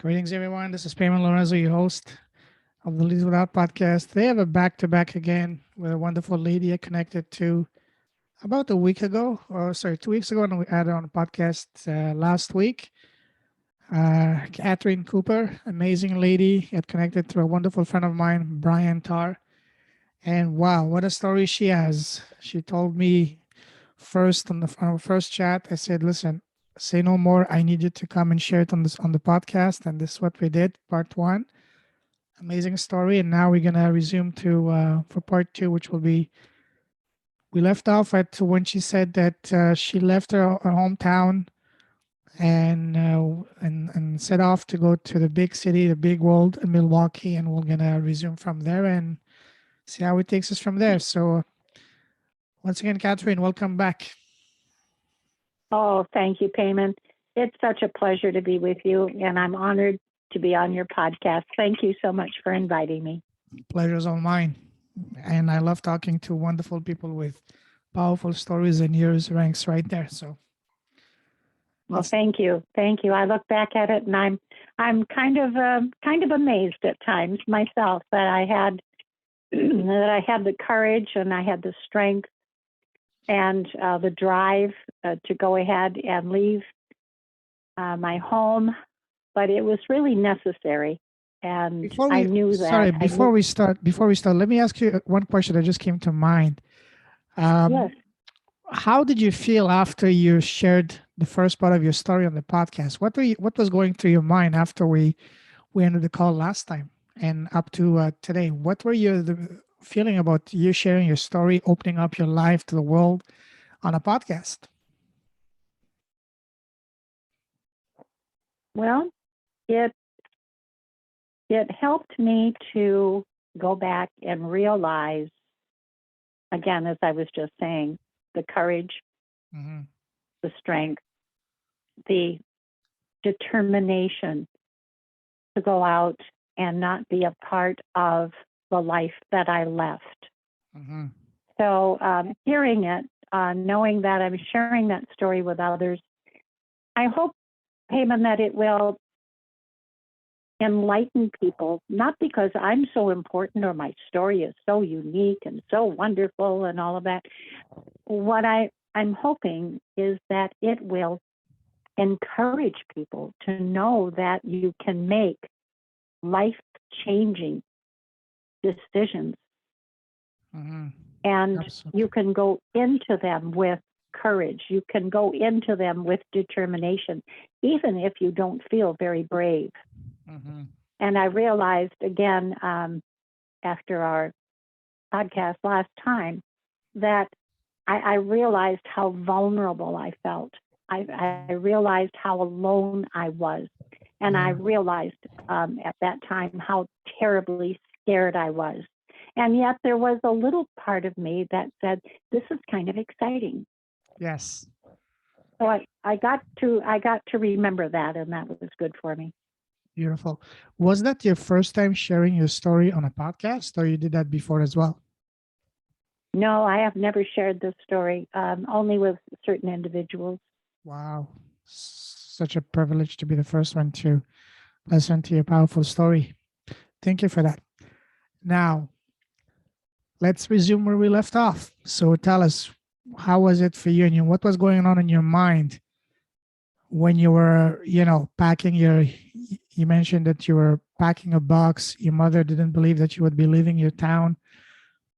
Greetings, everyone. This is Lorenzo, your host of the Leads Without podcast. They have a back-to-back again with a wonderful lady I connected to about a week ago, or sorry, 2 weeks ago, and we had her on a podcast last week. Catherine Cooper, amazing lady, got connected through a wonderful friend of mine, Brian Tarr. And wow, what a story she has. She told me first on our first chat, I said, listen, say no more. I need you to come and share it on the podcast. And this is what we did, part one. Amazing story. And now we're gonna resume to for part two, which will be we left off at when she said that she left her hometown and set off to go to the big city, the big world in Milwaukee, and we're gonna resume from there and see how it takes us from there. So once again, Catherine, welcome back. Oh, thank you, Payman. It's such a pleasure to be with you, and I'm honored to be on your podcast. Thank you so much for inviting me. Pleasure's all mine. And I love talking to wonderful people with powerful stories, and yours ranks right there. So, well, thank you, thank you. I look back at it, and I'm kind of amazed at times myself that I had the courage and I had the strength and the drive to go ahead and leave my home, but it was really necessary. And I knew that. Sorry, before we start, let me ask you one question that just came to mind. Yes. How did you feel after you shared the first part of your story on the podcast? What was going through your mind after we ended the call last time and up to today? What were you feeling about you sharing your story, opening up your life to the world on a podcast? Well, it helped me to go back and realize, again, as I was just saying, the courage, the strength, the determination to go out and not be a part of the life that I left. So hearing it, knowing that I'm sharing that story with others, I hope, Payman, that it will enlighten people, not because I'm so important or my story is so unique and so wonderful and all of that. What I'm hoping is that it will encourage people to know that you can make life-changing decisions. And absolutely. You can go into them with courage. You can go into them with determination, even if you don't feel very brave. And I realized, again, after our podcast last time, that I realized how vulnerable I felt. I realized how alone I was. And I realized at that time how terribly scared I was. And yet there was a little part of me that said, this is kind of exciting. Yes. So I got to remember that, and that was good for me. Beautiful. Was that your first time sharing your story on a podcast, or you did that before as well? No, I have never shared this story, only with certain individuals. Wow. Such a privilege to be the first one to listen to your powerful story. Thank you for that. Now, let's resume where we left off. So tell us, how was it for you, and what was going on in your mind when you were, packing you mentioned that you were packing a box. Your mother didn't believe that you would be leaving your town.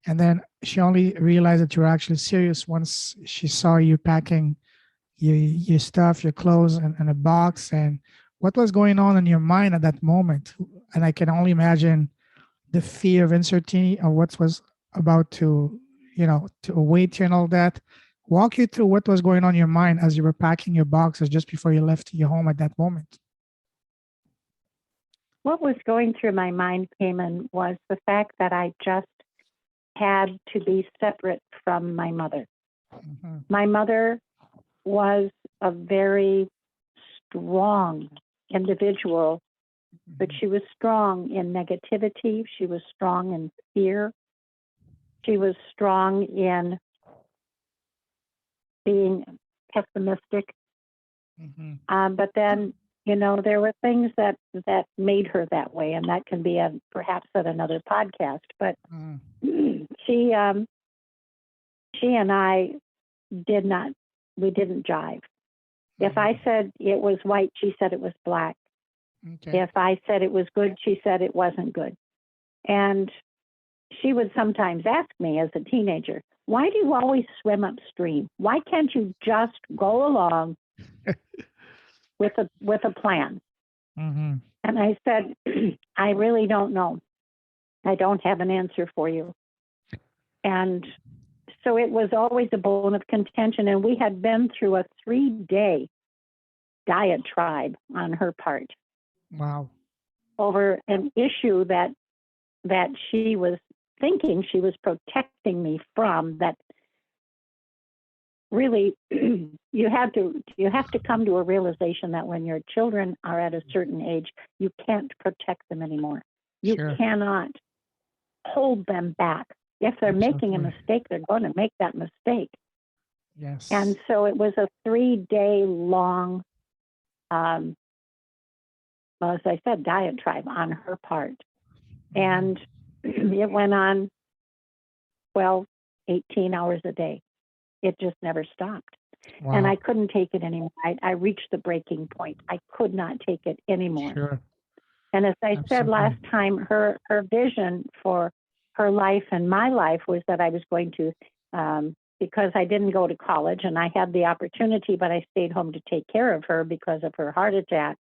And then she only realized that you were actually serious once she saw you packing your stuff, your clothes, and a box. And what was going on in your mind at that moment? And I can only imagine the fear of uncertainty of what was about to await you and all that. Walk you through what was going on in your mind as you were packing your boxes just before you left your home at that moment. What was going through my mind, Payman, was the fact that I just had to be separate from my mother. My mother was a very strong individual, but she was strong in negativity. She was strong in fear. She was strong in being pessimistic. But then there were things that made her that way, and that can be perhaps at another podcast. But she and I we didn't jive. If I said it was white, she said it was black. Okay. If I said it was good, she said it wasn't good. And she would sometimes ask me as a teenager, why do you always swim upstream? Why can't you just go along with a plan? Mm-hmm. And I said, I really don't know. I don't have an answer for you. And so it was always a bone of contention. And we had been through a 3-day diatribe on her part. Wow. Over an issue that she was thinking she was protecting me from, that really you have to come to a realization that when your children are at a certain age, you can't protect them anymore. You Sure. cannot hold them back. If they're making a mistake, they're going to make that mistake. Yes. And so it was a 3-day long, well, as I said, diatribe on her part. And it went on 12, 18 hours a day. It just never stopped. Wow. And I couldn't take it anymore. I reached the breaking point. I could not take it anymore. Sure. And as I said last time, her vision for her life and my life was that I was going to, because I didn't go to college and I had the opportunity, but I stayed home to take care of her because of her heart attack.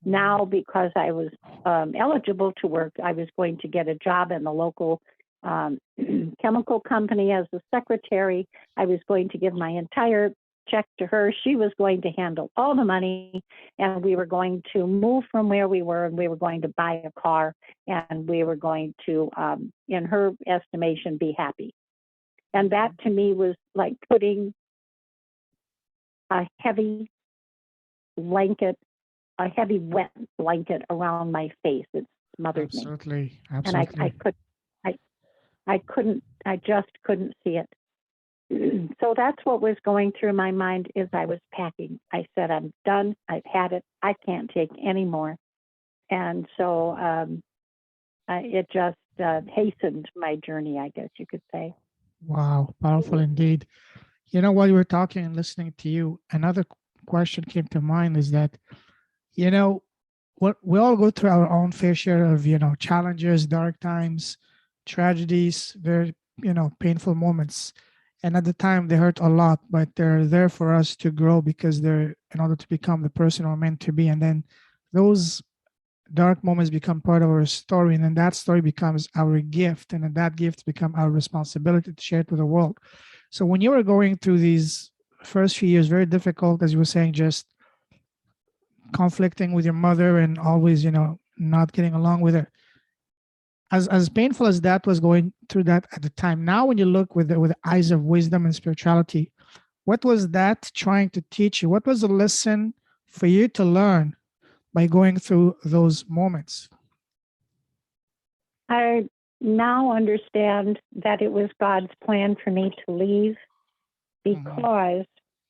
Now, because I was eligible to work, I was going to get a job in the local chemical company as a secretary. I was going to give my entire check to her. She was going to handle all the money, and we were going to move from where we were, and we were going to buy a car, and we were going to, in her estimation, be happy. And that to me was like putting a heavy blanket, a heavy wet blanket around my face. It smothered me. Absolutely. And I just couldn't see it. So that's what was going through my mind as I was packing. I said, I'm done. I've had it. I can't take any more. And so it just hastened my journey, I guess you could say. Wow. Powerful indeed. While you were talking and listening to you, another question came to mind is that, what we all go through our own fair share of, challenges, dark times, tragedies, very, painful moments. And at the time they hurt a lot, but they're there for us to grow because they're in order to become the person we're meant to be. And then those dark moments become part of our story. And then that story becomes our gift. And then that gift becomes our responsibility to share it with the world. So when you were going through these first few years, very difficult, as you were saying, just conflicting with your mother and always, not getting along with her. As painful as that was going through that at the time, now when you look with the eyes of wisdom and spirituality, what was that trying to teach you? What was the lesson for you to learn by going through those moments? I now understand that it was God's plan for me to leave because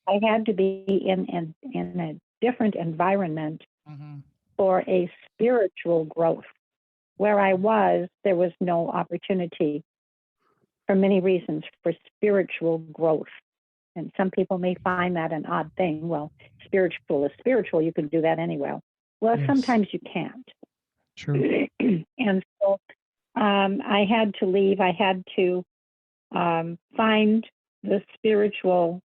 I had to be in a different environment for a spiritual growth. Where I was, there was no opportunity for many reasons for spiritual growth. And some people may find that an odd thing. Well, spiritual is spiritual. You can do that anywhere. Well, yes. Sometimes you can't. True. And so I had to leave. I had to find the spiritual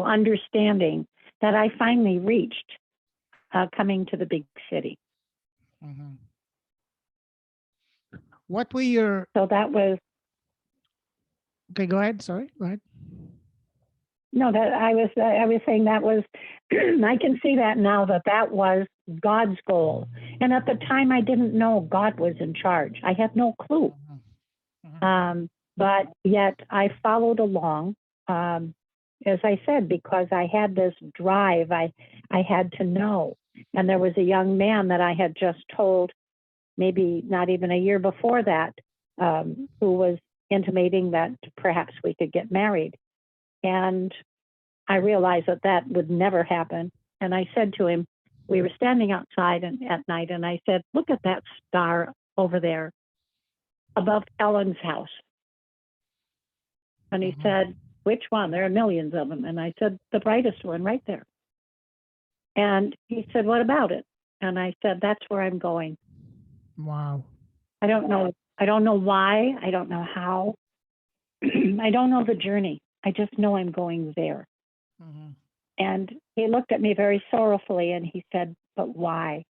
understanding that I finally reached coming to the big city. What were your... So that was... Okay, go ahead. Sorry, go ahead. No, that I was saying that was, I can see that now that was God's goal. And at the time I didn't know God was in charge. I had no clue. But yet I followed along, as I said, because I had this drive. I had to know. And there was a young man that I had just told, maybe not even a year before that, who was intimating that perhaps we could get married. And I realized that that would never happen. And I said to him, we were standing outside at night, and I said, look at that star over there above Ellen's house. And he said, which one? There are millions of them. And I said, the brightest one right there. And he said, what about it? And I said, that's where I'm going. Wow. I don't know. I don't know why. I don't know how. I don't know the journey. I just know I'm going there. And he looked at me very sorrowfully and he said, but why?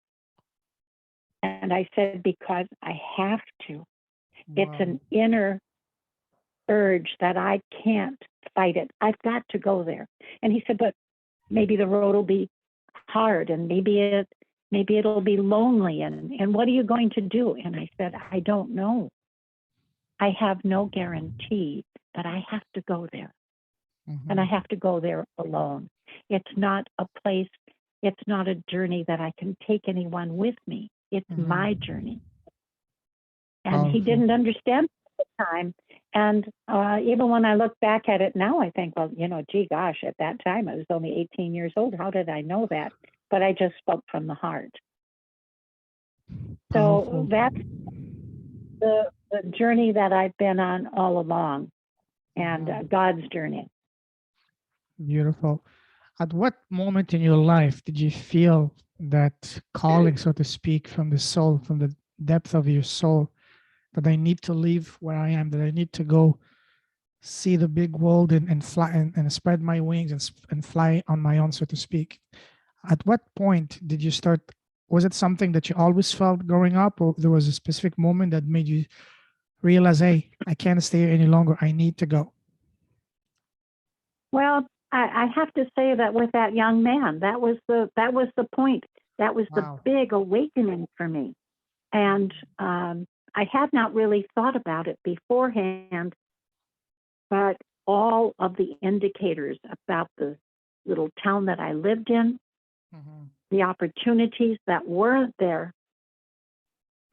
And I said, because I have to. Wow. It's an inner urge that I can't fight it. I've got to go there. And he said, but maybe the road will be hard and maybe it'll be lonely and what are you going to do? And I said, I don't know. I have no guarantee, but I have to go there. And I have to go there alone. It's not a place, it's not a journey that I can take anyone with me. It's my journey. And he didn't understand at the time. And even when I look back at it now, I think, well, gee, gosh, at that time I was only 18 years old. How did I know that? But I just spoke from the heart. So that's the journey that I've been on all along, and God's journey. Beautiful. At what moment in your life did you feel that calling, so to speak, from the soul, from the depth of your soul, that I need to leave where I am, that I need to go see the big world and fly and spread my wings and fly on my own, so to speak? At what point did you start? Was it something that you always felt growing up, or there was a specific moment that made you realize, hey, I can't stay here any longer, I need to go? Well, I have to say that with that young man, that was the point. That was the big awakening for me. And I had not really thought about it beforehand, but all of the indicators about the little town that I lived in, the opportunities that were there,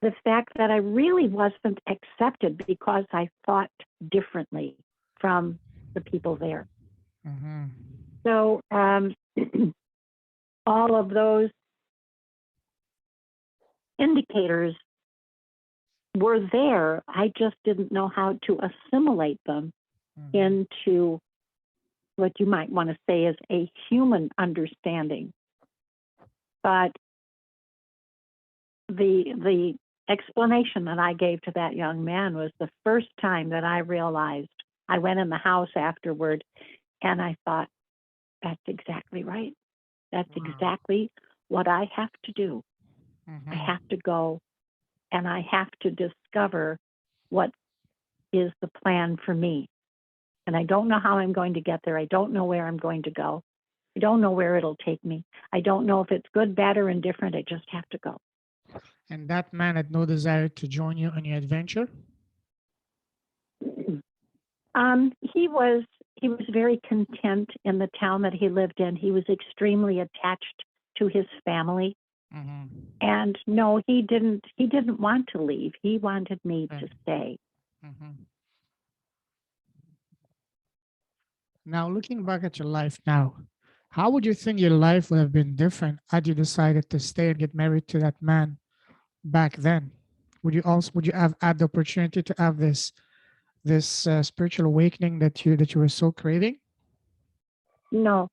the fact that I really wasn't accepted because I thought differently from the people there. So all of those indicators were there. I just didn't know how to assimilate them into what you might want to say is a human understanding. But the explanation that I gave to that young man was the first time that I realized. I went in the house afterward and I thought, that's exactly right. That's exactly what I have to do. I have to go and I have to discover what is the plan for me. And I don't know how I'm going to get there. I don't know where I'm going to go. I don't know where it'll take me. I don't know if it's good, bad, or indifferent. I just have to go. And that man had no desire to join you on your adventure? He was very content in the town that he lived in. He was extremely attached to his family. And no, he didn't want to leave. He wanted me to stay. Now, looking back at your life now, how would you think your life would have been different had you decided to stay and get married to that man back then? Would you have had the opportunity to have this spiritual awakening that you were so craving? No,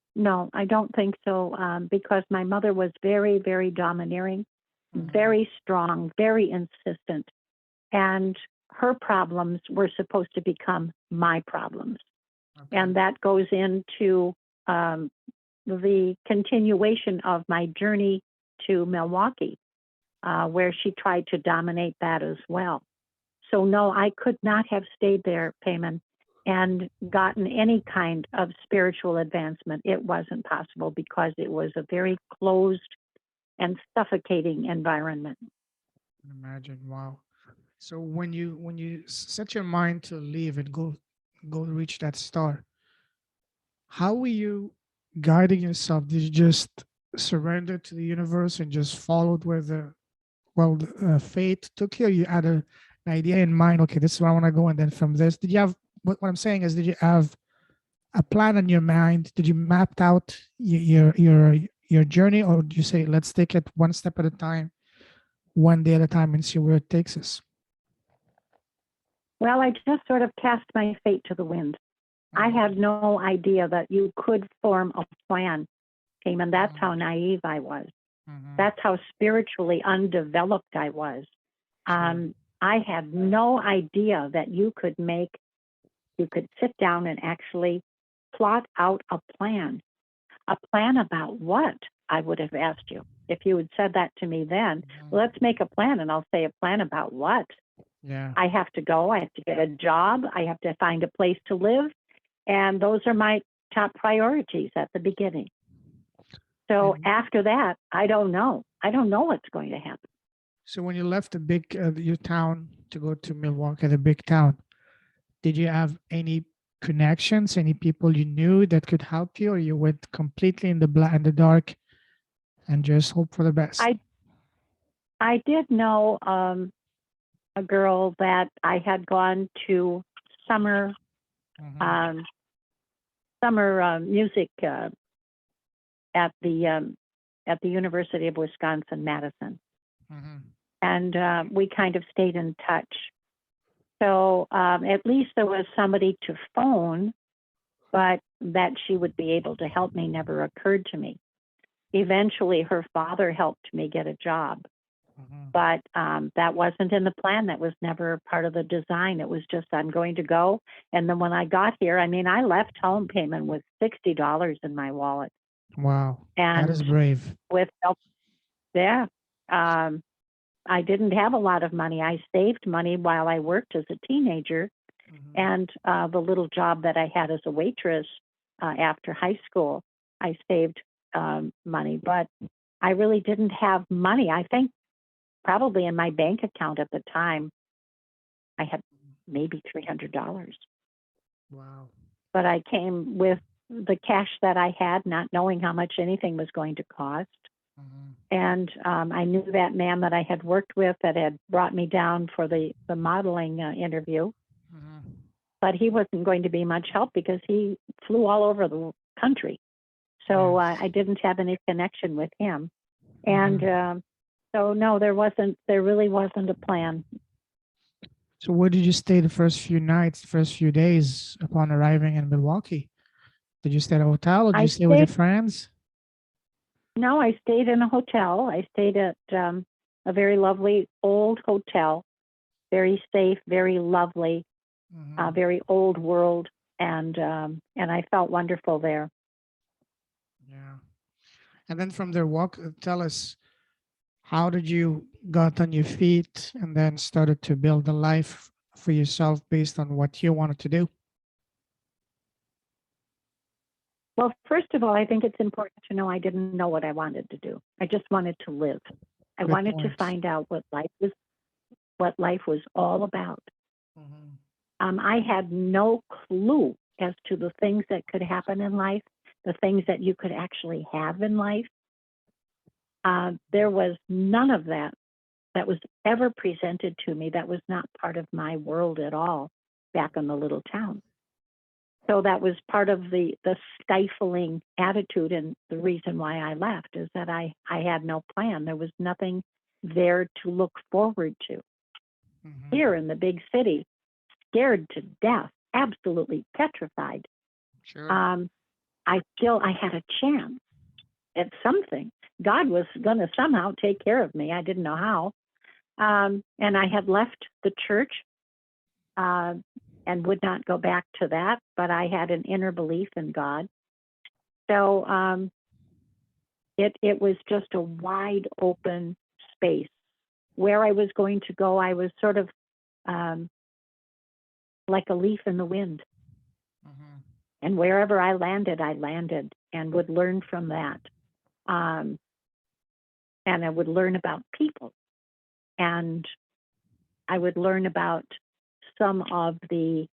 I don't think so. Because my mother was very, very domineering, very strong, very insistent, and her problems were supposed to become my problems. And that goes into the continuation of my journey to Milwaukee, where she tried to dominate that as well. So no, I could not have stayed there, Payman, and gotten any kind of spiritual advancement. It wasn't possible because it was a very closed and suffocating environment. Imagine, wow. So when you set your mind to leave and go reach that star, how were you guiding yourself? Did you just surrender to the universe and just followed where the fate took you? Or you had an idea in mind, okay, this is where I want to go, and then from this, did you have what I'm saying is, did you have a plan in your mind? Did you map out your journey, or do you say, let's take it one step at a time, one day at a time, and see where it takes us? Well, I just sort of cast my fate to the wind. I had no idea that you could form a plan, and that's how naive I was. That's how spiritually undeveloped I was. I had no idea that you could sit down and actually plot out a plan. A plan about what? I would have asked you. If you had said that to me then, let's make a plan. And I'll say, a plan about what? Yeah. I have to go. I have to get a job. I have to find a place to live. And those are my top priorities at the beginning. So after that, I don't know. I don't know what's going to happen. So when you left your town to go to Milwaukee, the big town, did you have any connections, any people you knew that could help you, or you went completely in the dark and just hope for the best? I did know a girl that I had gone to summer music at the University of Wisconsin-Madison. And we kind of stayed in touch. So at least there was somebody to phone, but that she would be able to help me never occurred to me. Eventually, her father helped me get a job, but that wasn't in the plan. That was never part of the design. It was just, I'm going to go. And then when I got here, I mean, I left home payment with $60 in my wallet. Wow, and that is brave. With help, yeah. I didn't have a lot of money. I saved money while I worked as a teenager, and the little job that I had as a waitress after high school, I saved money, but I really didn't have money. I think probably in my bank account at the time, I had maybe $300. Wow. But I came with the cash that I had, not knowing how much anything was going to cost. And I knew that man that I had worked with that had brought me down for the modeling interview. But he wasn't going to be much help because he flew all over the country. So I didn't have any connection with him. And so, no, there really wasn't a plan. So where did you stay the first few nights, the first few days upon arriving in Milwaukee? Did you stay at a hotel, or did you stay with your friends? No, I stayed in a hotel. I stayed at a very lovely old hotel, very safe, very lovely, very old world, and I felt wonderful there. Yeah. And then from there, tell us, how did you got on your feet and then started to build a life for yourself based on what you wanted to do? Well, first of all, I think it's important to know I didn't know what I wanted to do. I just wanted to live. I wanted to find out what life was all about. I had no clue as to the things that could happen in life, the things that you could actually have in life. There was none of that was ever presented to me. That was not part of my world at all back in the little town. So that was part of the stifling attitude, and the reason why I left is that I had no plan. There was nothing there to look forward to. Here in the big city, scared to death, absolutely petrified. Sure. I had a chance at something. God was going to somehow take care of me. I didn't know how. And I had left the church and would not go back to that, but I had an inner belief in God. So it was just a wide open space. Where I was going to go, I was sort of like a leaf in the wind. And wherever I landed and would learn from that. And I would learn about people. And I would learn about some of the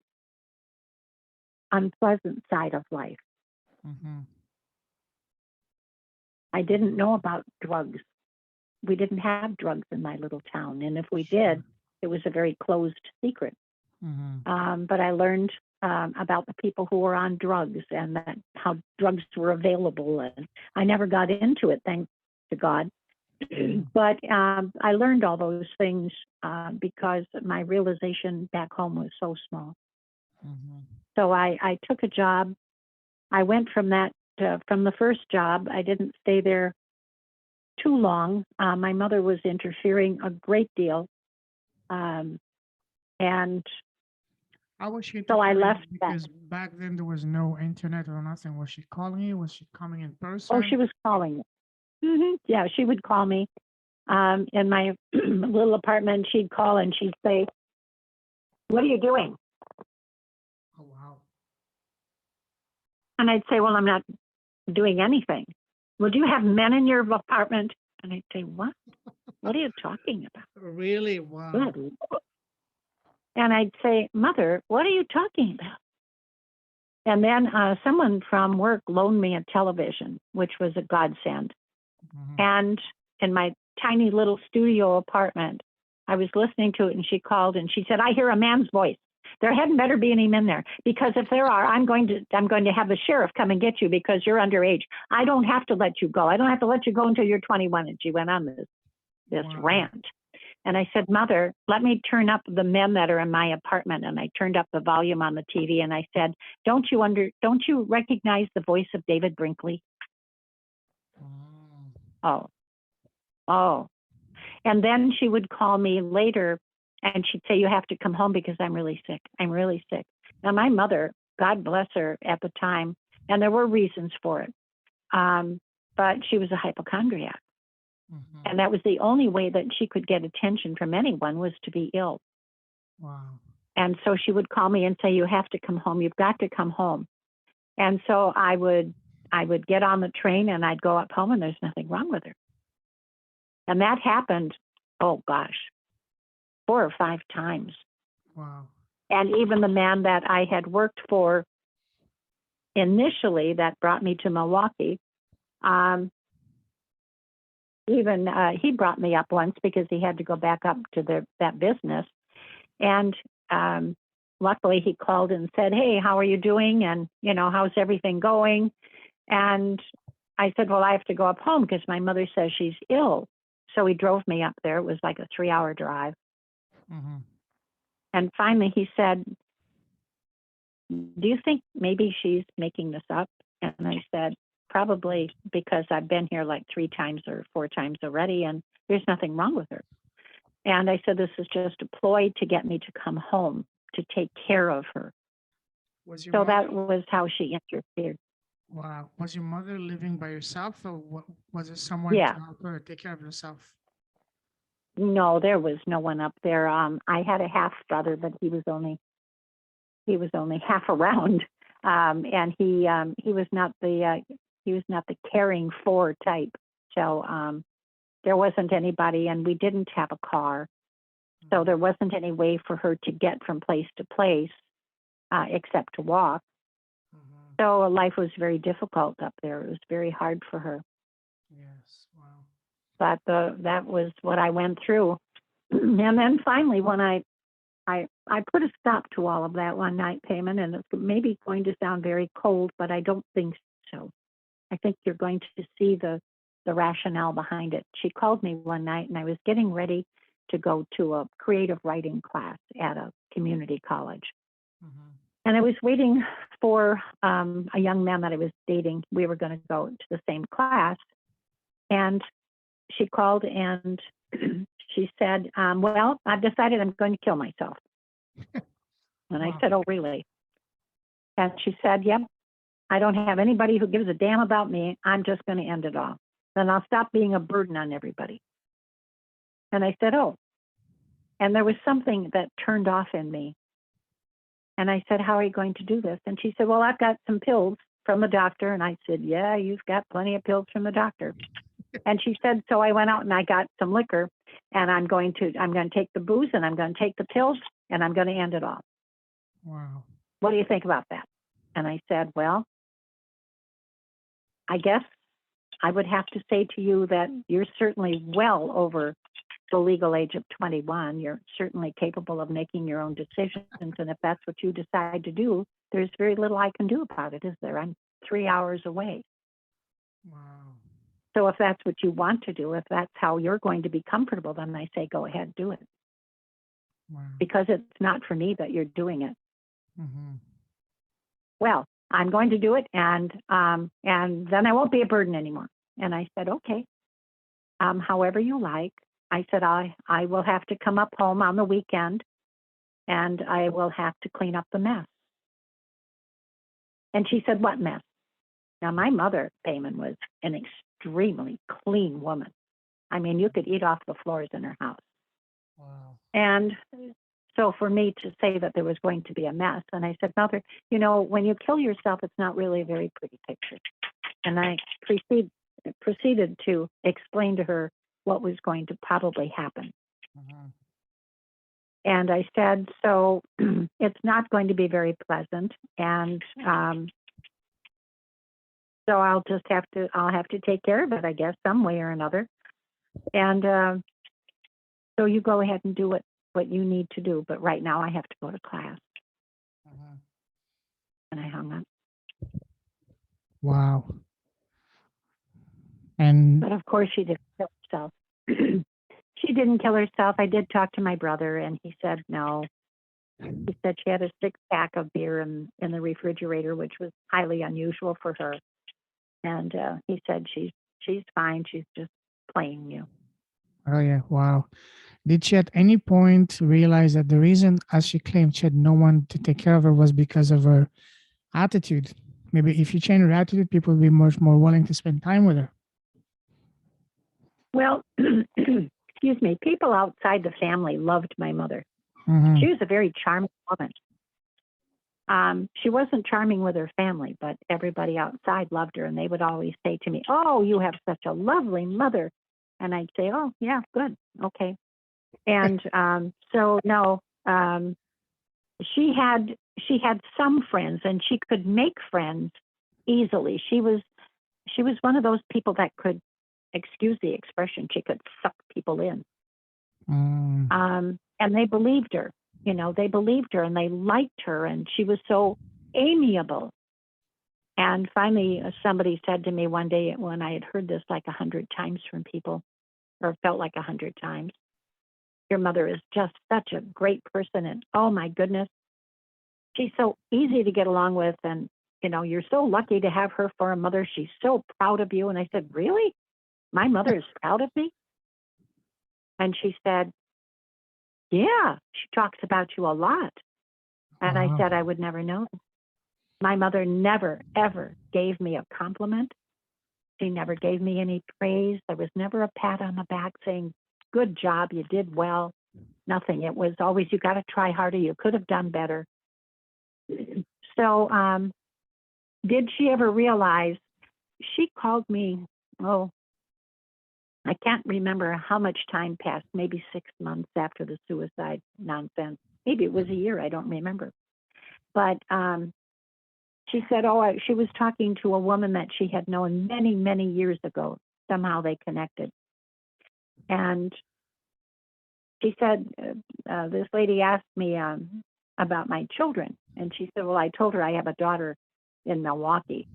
unpleasant side of life. I didn't know about drugs. We didn't have drugs in my little town. And if we did, it was a very closed secret. But I learned about the people who were on drugs and that how drugs were available. And I never got into it, thanks to God. But I learned all those things because my realization back home was so small. So I took a job. I went from the first job. I didn't stay there too long. My mother was interfering a great deal. And how was she so I interfering? left Because back then there was no internet or nothing. Was she calling you? Was she coming in person? Oh, she was calling. Yeah, she would call me. In my little apartment, she'd call and she'd say, "What are you doing?" Oh, wow. And I'd say, "Well, I'm not doing anything." "Well, do you have men in your apartment?" And I'd say, "What? What are you talking about?" Really? Wow. And I'd say, "Mother, what are you talking about?" And then someone from work loaned me a television, which was a godsend. And in my tiny little studio apartment, I was listening to it, and she called and she said, "I hear a man's voice. There hadn't better be any men there, because if there are, I'm going to have the sheriff come and get you because you're underage. I don't have to let you go. I don't have to let you go until you're 21." And she went on this rant. And I said, "Mother, let me turn up the men that are in my apartment." And I turned up the volume on the TV and I said, don't you recognize the voice of David Brinkley?" Oh. And then she would call me later and she'd say, "You have to come home because I'm really sick. I'm really sick." Now, my mother, God bless her at the time, and there were reasons for it, but she was a hypochondriac. And that was the only way that she could get attention from anyone, was to be ill. Wow. And so she would call me and say, "You have to come home. You've got to come home." And so I would get on the train and I'd go up home and there's nothing wrong with her. And that happened, oh gosh, 4 or 5 times. Wow. And even the man that I had worked for initially that brought me to Milwaukee, he brought me up once because he had to go back up to that business. And luckily he called and said, "Hey, how are you doing? And, how's everything going?" And I said, "Well, I have to go up home because my mother says she's ill." So he drove me up there. It was like a 3-hour drive. And finally he said, "Do you think maybe she's making this up?" And I said, "Probably, because I've been here like 3 times or 4 times already, and there's nothing wrong with her." And I said, "This is just a ploy to get me to come home to take care of her." So that was how she interfered. Wow. Was your mother living by herself, or was it someone Yeah. to help her take care of herself? No, there was no one up there. I had a half brother, but he was only half around, and he was not the caring for type. So there wasn't anybody, and we didn't have a car, so there wasn't any way for her to get from place to place except to walk. So life was very difficult up there. It was very hard for her. Yes. Wow. But that was what I went through. And then finally, when I put a stop to all of that one night payment, and it's maybe going to sound very cold, but I don't think so. I think you're going to see the rationale behind it. She called me one night, and I was getting ready to go to a creative writing class at a community college. And I was waiting for a young man that I was dating. We were going to go to the same class. And she called and she said, "Well, I've decided I'm going to kill myself." And I said, "Oh, really?" And she said, "Yep, I don't have anybody who gives a damn about me. I'm just going to end it all. Then I'll stop being a burden on everybody." And I said, "Oh." And there was something that turned off in me. And I said, "How are you going to do this?" And she said, "Well, I've got some pills from the doctor." And I said, "Yeah, you've got plenty of pills from the doctor." And she said, "So I went out and I got some liquor, and I'm going to take the booze, and I'm going to take the pills, and I'm going to end it all." Wow. "What do you think about that?" And I said, "Well, I guess I would have to say to you that you're certainly well over the legal age of 21, you're certainly capable of making your own decisions. And if that's what you decide to do, there's very little I can do about it, is there? I'm 3 hours away. Wow. So if that's what you want to do, if that's how you're going to be comfortable, then I say go ahead, do it. Wow. Because it's not for me that you're doing it. Mm-hmm. Well, I'm going to do it, and then I won't be a burden anymore. And I said, okay, however you like. I said, I will have to come up home on the weekend, and I will have to clean up the mess. And she said, what mess? Now, my mother, Payman, was an extremely clean woman. I mean, you could eat off the floors in her house. Wow. And so for me to say that there was going to be a mess, and I said, Mother, when you kill yourself, it's not really a very pretty picture. And I proceeded to explain to her what was going to probably happen. Mm-hmm. And I said, so it's not going to be very pleasant. And so I'll have to take care of it, I guess, some way or another. And so you go ahead and do what you need to do. But right now I have to go to class. Mm-hmm. And I hung up. Wow. But of course she didn't kill herself. She didn't kill herself. I did talk to my brother, and he said no. He said she had a 6-pack of beer in the refrigerator, which was highly unusual for her. And he said she's fine. She's just playing you. Oh yeah, wow. Did she at any point realize that the reason, as she claimed, she had no one to take care of her was because of her attitude? Maybe if you change her attitude, people will be much more willing to spend time with her. Well, excuse me, people outside the family loved my mother. Mm-hmm. She was a very charming woman. She wasn't charming with her family, but everybody outside loved her, and they would always say to me, "Oh, you have such a lovely mother," and I'd say, "Oh, yeah, good, okay." And so no, she had some friends, and she could make friends easily. She was one of those people that could, excuse the expression, she could suck people in. And they believed her. They believed her and they liked her, and she was so amiable. And finally, somebody said to me one day, when I had heard this like 100 times from people, or felt like 100 times, your mother is just such a great person, and oh my goodness, she's so easy to get along with, and you're so lucky to have her for a mother. She's so proud of you. And I said, really? My mother is proud of me? And she said, yeah, she talks about you a lot. And Wow. I said I would never know. My mother never, ever gave me a compliment. She never gave me any praise. There was never a pat on the back saying, good job, you did well. Nothing. It was always, you got to try harder. You could have done better. So did she ever realize? She called me, I can't remember how much time passed, maybe 6 months after the suicide nonsense. Maybe it was a year, I don't remember. But she said, she was talking to a woman that she had known many, many years ago. Somehow they connected. And she said, this lady asked me about my children. And she said, well, I told her I have a daughter in Milwaukee.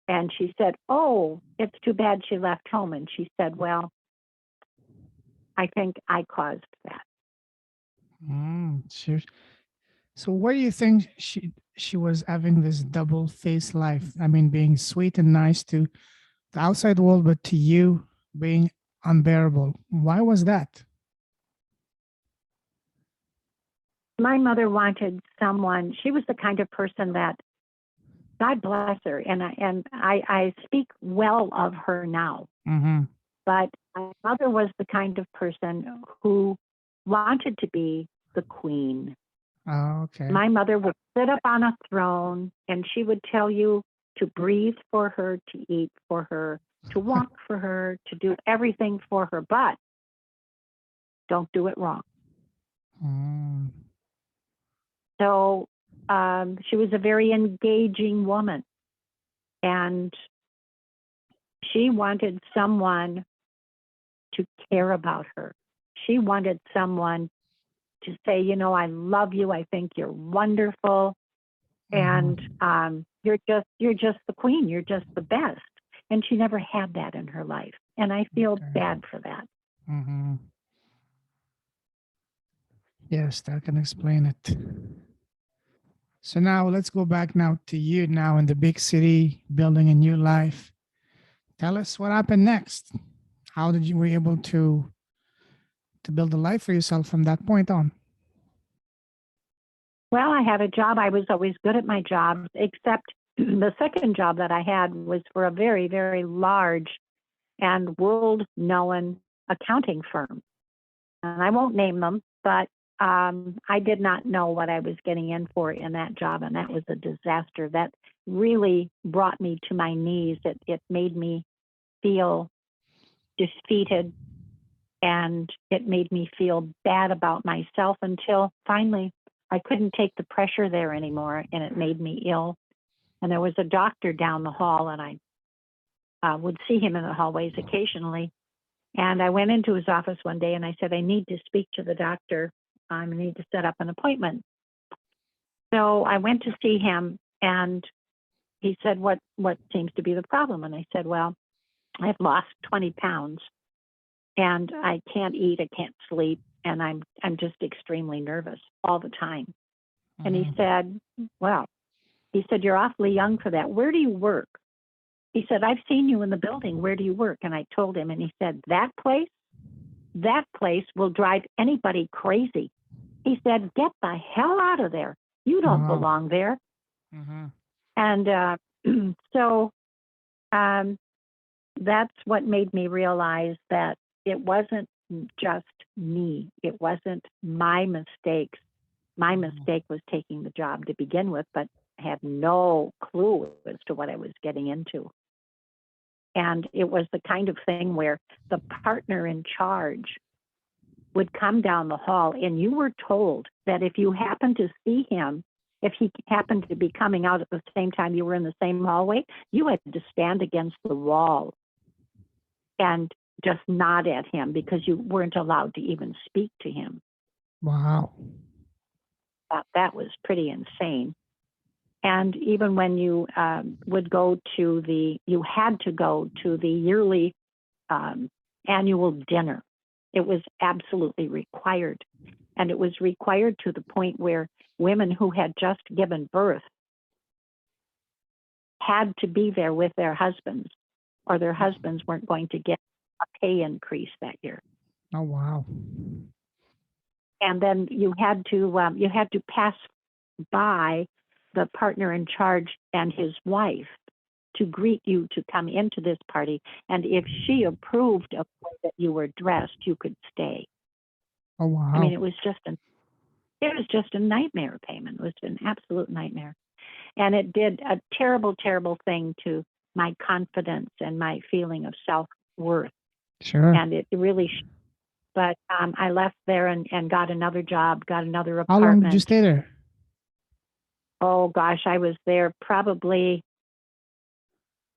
And she said, oh, it's too bad she left home. And she said, well, I think I caused that. So why do you think she was having this double-faced life? I mean, being sweet and nice to the outside world, but to you being unbearable. Why was that? My mother wanted someone. She was the kind of person that, God bless her, and I speak well of her now. Mm-hmm. But my mother was the kind of person who wanted to be the queen. Oh, okay. My mother would sit up on a throne, and she would tell you to breathe for her, to eat for her, to walk for her, to do everything for her, but don't do it wrong. So she was a very engaging woman, and she wanted someone to care about her. She wanted someone to say, you know, I love you. I think you're wonderful. And you're just the queen. You're just the best. And she never had that in her life. And I feel bad for that. Yes, that can explain it. So now let's go back now to you now in the big city, building a new life. Tell us what happened next. How did you were able to build a life for yourself from that point on? Well, I had a job. I was always good at my jobs, except the second job that I had was for a very, very large and world-known accounting firm. And I won't name them, but I did not know what I was getting in for in that job, and that was a disaster. That really brought me to my knees. It made me feel defeated, and it made me feel bad about myself until finally I couldn't take the pressure there anymore, and it made me ill. And there was a doctor down the hall, and I would see him in the hallways occasionally. And I went into his office one day, and I said, I need to speak to the doctor. I need to set up an appointment. So I went to see him, and he said, what seems to be the problem? And I said, well, I've lost 20 pounds, and I can't eat, I can't sleep, and I'm just extremely nervous all the time. And he said, well, you're awfully young for that. Where do you work? He said, I've seen you in the building. Where do you work? And I told him, and he said, that place will drive anybody crazy. He said, get the hell out of there. You don't belong there. And so that's what made me realize that it wasn't just me. It wasn't my mistakes. My mistake was taking the job to begin with, but I had no clue as to what I was getting into. And it was the kind of thing where the partner in charge would come down the hall, and you were told that if you happened to see him, if he happened to be coming out at the same time you were in the same hallway, you had to stand against the wall and just nod at him because you weren't allowed to even speak to him. Wow. That was pretty insane. And even when you would go to you had to go to the yearly annual dinner. It was absolutely required. And it was required to the point where women who had just given birth had to be there with their husbands, or their husbands weren't going to get a pay increase that year. Oh, wow. And then you had to pass by the partner in charge and his wife to greet you to come into this party. And if she approved of the way that you were dressed, you could stay. Oh, wow. I mean, it was just a nightmare payment. It was an absolute nightmare. And it did a terrible, terrible thing to my confidence and my feeling of self-worth. Sure. And it really, but I left there and got another job, got another How apartment. long did you stay there? Oh, gosh, I was there probably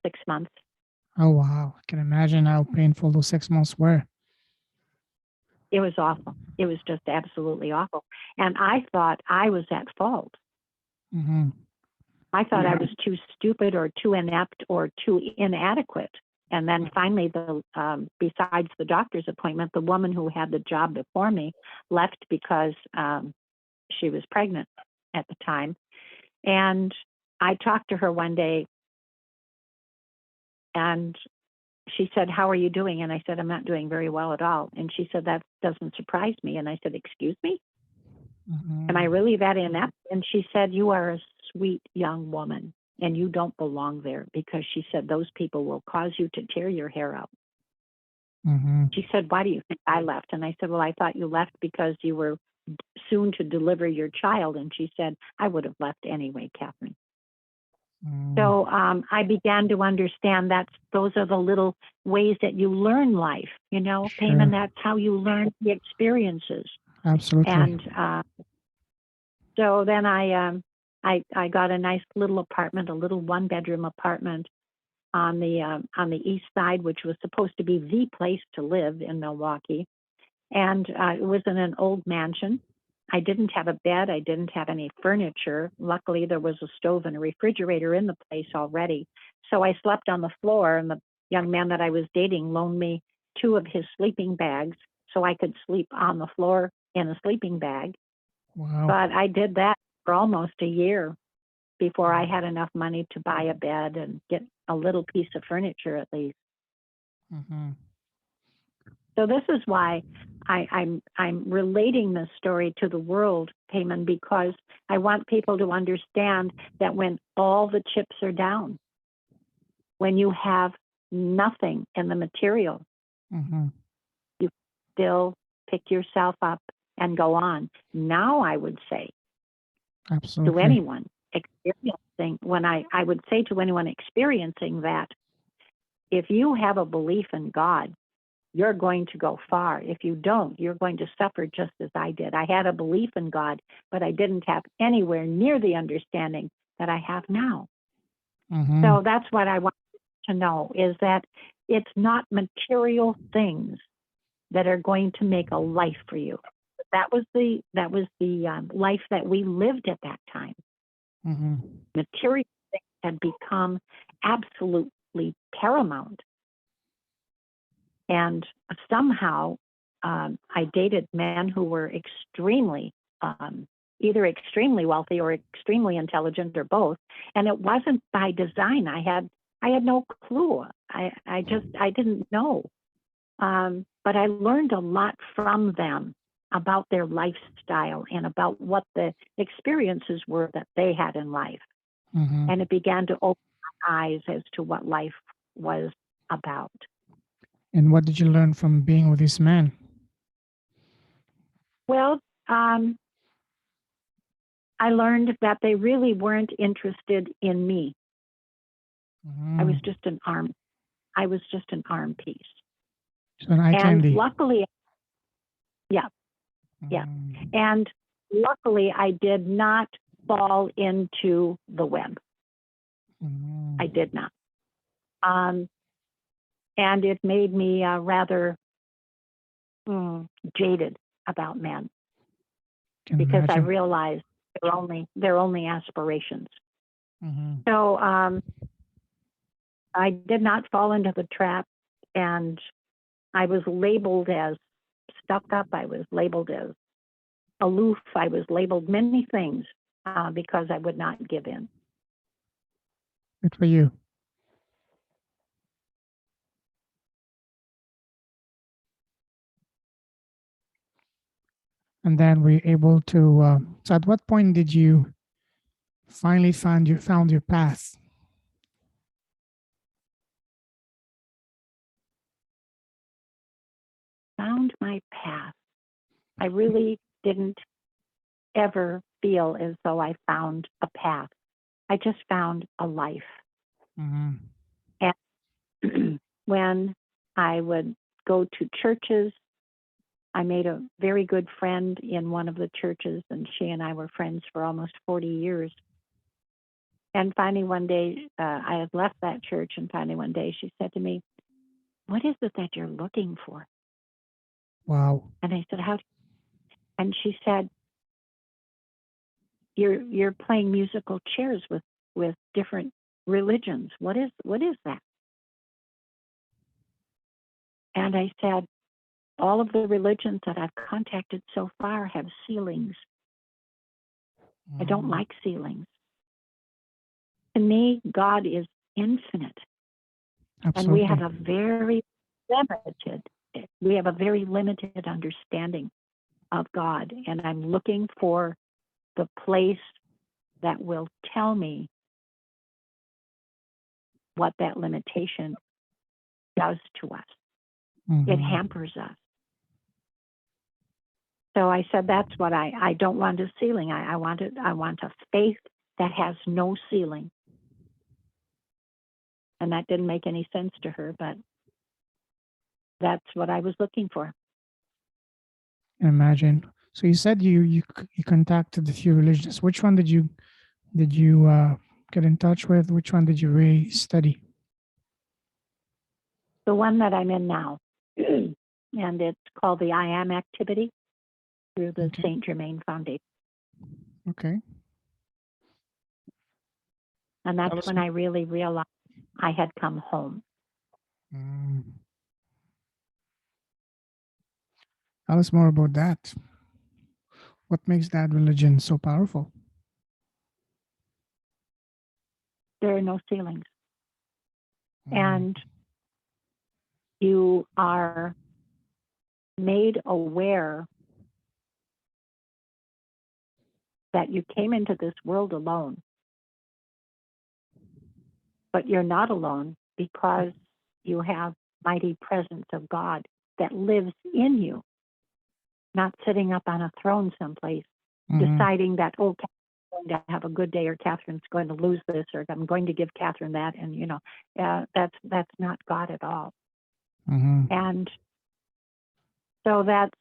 6 months. Oh, wow. I can imagine how painful those 6 months were. It was awful. It was just absolutely awful. And I thought I was at fault. I thought I was too stupid or too inept or too inadequate. And then finally, besides the doctor's appointment, the woman who had the job before me left because she was pregnant at the time. And I talked to her one day, and she said, how are you doing? And I said, I'm not doing very well at all. And she said, that doesn't surprise me. And I said, excuse me? Am I really that inept? And she said, you are a sweet young woman, and you don't belong there, because she said, those people will cause you to tear your hair out. She said, why do you think I left? And I said, well, I thought you left because you were soon to deliver your child. And she said, I would have left anyway, Catherine. So I began to understand those are the little ways that you learn life, you know, Sure. Payman, that's how you learn the experiences. Absolutely. And so then I got a nice little apartment, a little 1-bedroom apartment on the east side, which was supposed to be the place to live in Milwaukee. And it was in an old mansion. I didn't have a bed. I didn't have any furniture. Luckily, there was a stove and a refrigerator in the place already. So I slept on the floor, and the young man that I was dating loaned me 2 of his sleeping bags so I could sleep on the floor in a sleeping bag. Wow. But I did that for almost a year before I had enough money to buy a bed and get a little piece of furniture at least. Mm-hmm. So this is why I'm relating this story to the world, Payman, because I want people to understand that when all the chips are down, when you have nothing in the material, Mm-hmm. you still pick yourself up and go on. Now I would say Absolutely. to anyone experiencing, I would say to anyone experiencing that, if you have a belief in God, you're going to go far. If you don't, you're going to suffer just as I did. I had a belief in God, but I didn't have anywhere near the understanding that I have now. Mm-hmm. So that's what I want to know, is that it's not material things that are going to make a life for you. That was the life that we lived at that time. Mm-hmm. Material things had become absolutely paramount. And somehow I dated men who were extremely, either extremely wealthy or extremely intelligent or both. And it wasn't by design. I had no clue. I didn't know. But I learned a lot from them about their lifestyle and about what the experiences were that they had in life. Mm-hmm. And it began to open my eyes as to what life was about. And what did you learn from being with this man? Well, I learned that they really weren't interested in me. Mm-hmm. I was just an arm piece. So an eye candy. And luckily, yeah. And luckily, I did not fall into the web. Mm-hmm. I did not. And it made me rather jaded about men, because I realized they're only aspirations. Mm-hmm. So I did not fall into the trap, and I was labeled as stuck up. I was labeled as aloof. I was labeled many things because I would not give in. Good for you. And then we're able to. So, at what point did you finally found your path? Found my path. I really didn't ever feel as though I found a path. I just found a life. Mm-hmm. And when I would go to churches, I made a very good friend in one of the churches, and she and I were friends for almost 40 years. And finally one day, I had left that church, and finally one day she said to me, "What is it that you're looking for?" Wow. And I said, "How?" And she said, You're playing musical chairs with different religions. What is that?" And I said, "All of the religions that I've contacted so far have ceilings. I don't like ceilings. To me, God is infinite." Absolutely. And we have a very limited understanding of God. And I'm looking for the place that will tell me what that limitation does to us. Mm-hmm. It hampers us. So I said, that's what I don't want a ceiling. I want a faith that has no ceiling. And that didn't make any sense to her, but that's what I was looking for. Imagine. So you said you contacted a few religions. Which one did you get in touch with? Which one did you really study? the one that I'm in now. And it's called the I Am activity through the St. Germain Foundation. Okay. And that's when I really realized I had come home. Tell us more about that. What makes that religion so powerful? There are no ceilings. And you are made aware that you came into this world alone. But you're not alone because you have mighty presence of God that lives in you, not sitting up on a throne someplace, deciding that, oh, Catherine's going to have a good day, or Catherine's going to lose this, or I'm going to give Catherine that. And, that's not God at all. And so that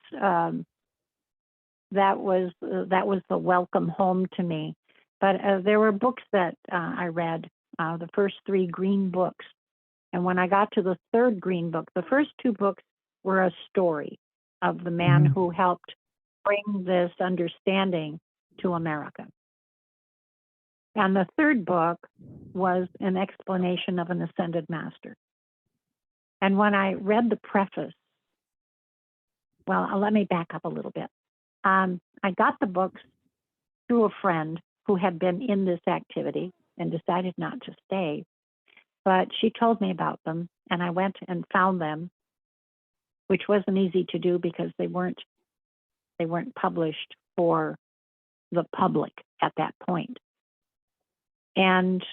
was the welcome home to me. But there were books that I read, the first 3 green books. And when I got to the 3rd green book, the first 2 books were a story of the man who helped bring this understanding to America. And the 3rd book was an explanation of an ascended master. And when I read the preface, well, let me back up a little bit. I got the books through a friend who had been in this activity and decided not to stay. But she told me about them, and I went and found them, which wasn't easy to do because they weren't published for the public at that point. And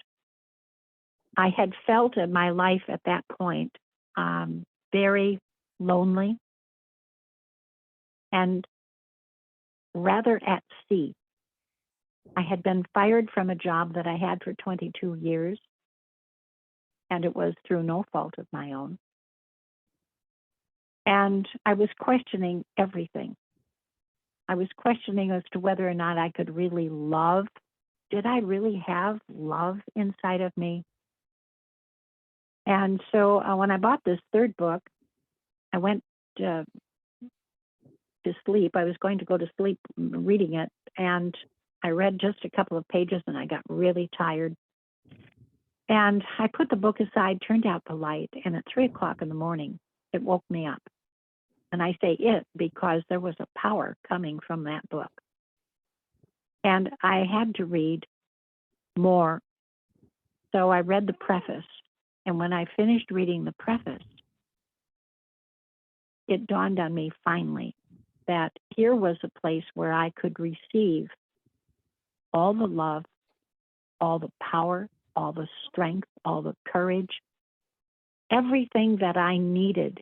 I had felt in my life at that point very lonely and rather at sea. I had been fired from a job that I had for 22 years, and it was through no fault of my own. And I was questioning everything. I was questioning as to whether or not I could really love. Did I really have love inside of me? And so when I bought this 3rd book, I went to sleep. I was going to go to sleep reading it, and I read just a couple of pages, and I got really tired. And I put the book aside, turned out the light, and at 3 o'clock in the morning, it woke me up. And I say it because there was a power coming from that book. And I had to read more. So I read the preface. And when I finished reading the preface, it dawned on me finally that here was a place where I could receive all the love, all the power, all the strength, all the courage. Everything that I needed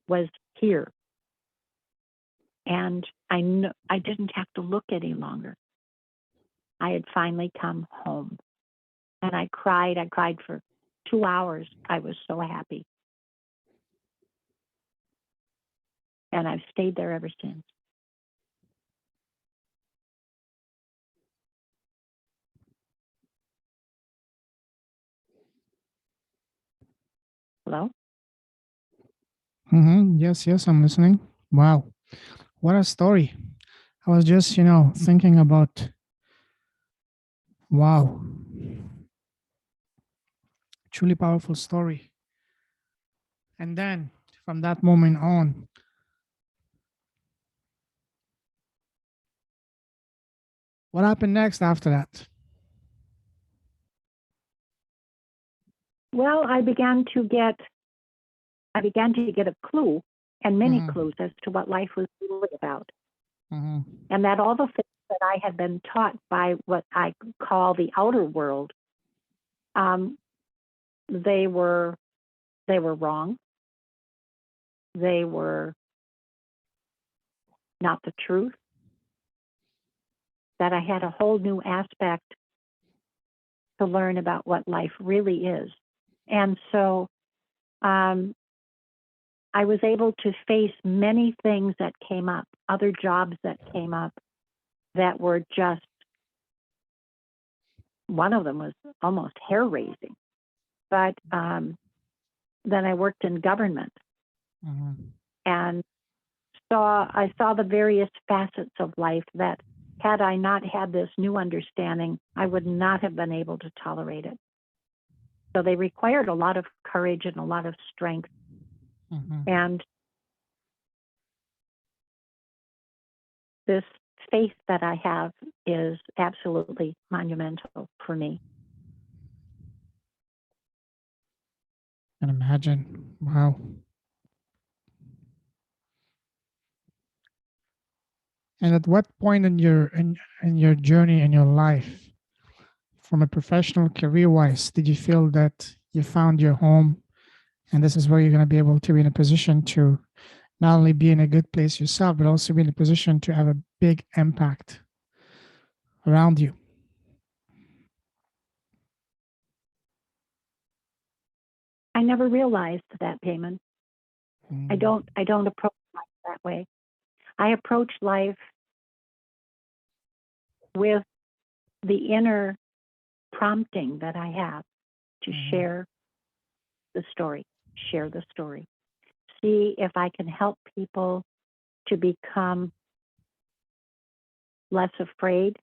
was here. And I didn't have to look any longer. I had finally come home. And I cried. I cried for 2 hours. I was so happy. And I've stayed there ever since. Hello? Yes, I'm listening. Wow. What a story. I was just, thinking about, wow, truly powerful story. And then from that moment on, what happened next after that? Well, I began to get a clue and many clues as to what life was really about. And that all the things that I had been taught by what I call the outer world, they were wrong. They were not the truth. That I had a whole new aspect to learn about what life really is. And so I was able to face many things that came up, other jobs that came up that were just, one of them was almost hair-raising. But then I worked in government. Mm-hmm. And I saw the various facets of life that, had I not had this new understanding, I would not have been able to tolerate it. So they required a lot of courage and a lot of strength. Mm-hmm. And this faith that I have is absolutely monumental for me. Can imagine. Wow. And at what point in your journey in your life, from a professional career wise, did you feel that you found your home and this is where you're going to be able to be in a position to not only be in a good place yourself, but also be in a position to have a big impact around you? I never realized that, Payman. I don't approach life that way. I approach life with the inner prompting that I have to share the story, see if I can help people to become less afraid,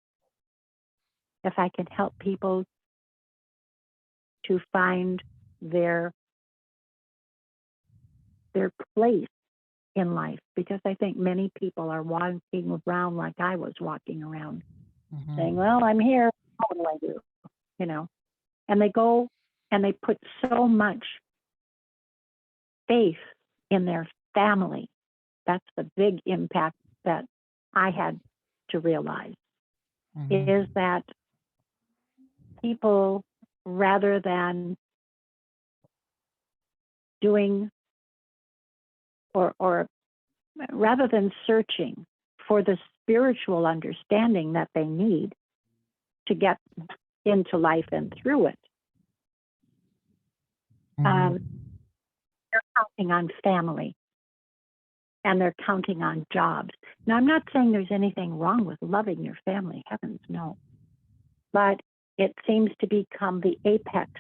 if I can help people to find their place in life, because I think many people are walking around like I was walking around, saying, well, I'm here, what do I do? And they go and they put so much faith in their family. That's the big impact that I had to realize, is that people, rather than doing or rather than searching for the spiritual understanding that they need to get into life and through it, they're counting on family and they're counting on jobs. Now, I'm not saying there's anything wrong with loving your family, heavens no, but it seems to become the apex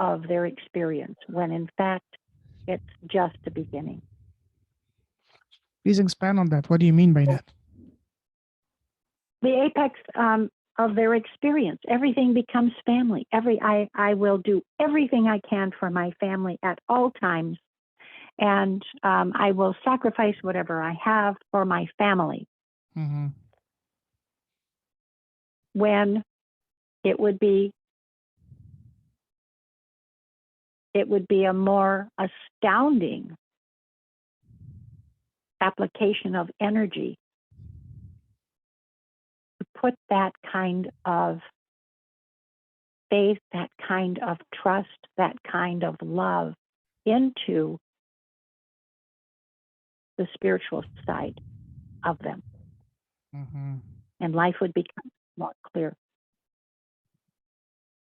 of their experience, when in fact it's just the beginning. Please expand on that. What do you mean by that? The apex of their experience. Everything becomes family. I will do everything I can for my family at all times, and I will sacrifice whatever I have for my family. When it would be a more astounding application of energy to put that kind of faith, that kind of trust, that kind of love into the spiritual side of them. And life would become more clear.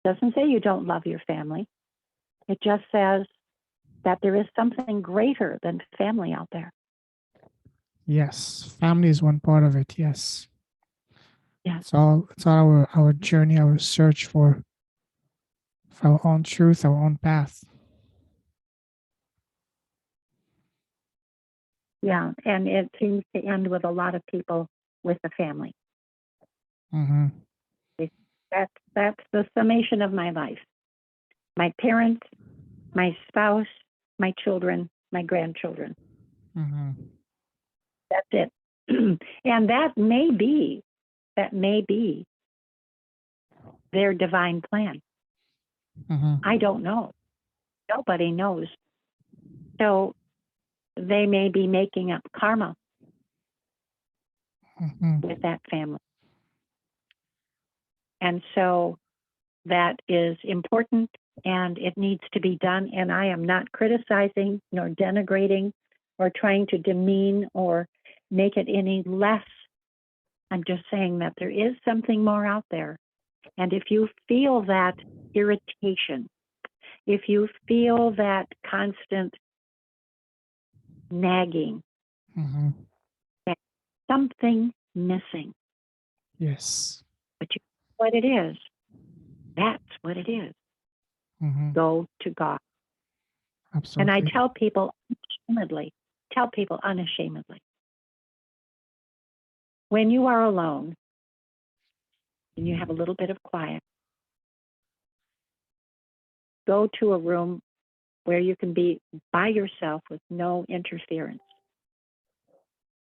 It doesn't say you don't love your family. It just says that there is something greater than family out there. Yes, family is one part of it. Yes. Yes. It's all our journey, our search for our own truth, our own path. Yeah, and it seems to end with a lot of people with the family. That's the summation of my life. My parents, my spouse, my children, my grandchildren. That's it. And that may be their divine plan. I don't know. Nobody knows. So they may be making up karma with that family. And so that is important and it needs to be done. And I am not criticizing nor denigrating or trying to demean or make it any less. I'm just saying that there is something more out there. And if you feel that irritation, if you feel that constant nagging, something missing. Yes. But you know what it is. That's what it is. Go to God. Absolutely. And I tell people unashamedly, when you are alone and you have a little bit of quiet, go to a room where you can be by yourself with no interference,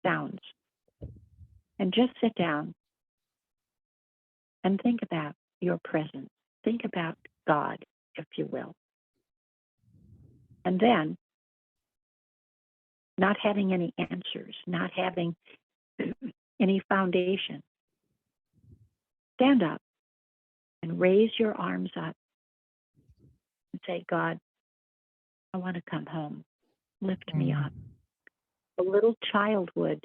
sounds, and just sit down and think about your presence. Think about God, if you will. And then, not having any answers, not having any foundation, stand up and raise your arms up and say, God, I want to come home. Lift me up. A little child would.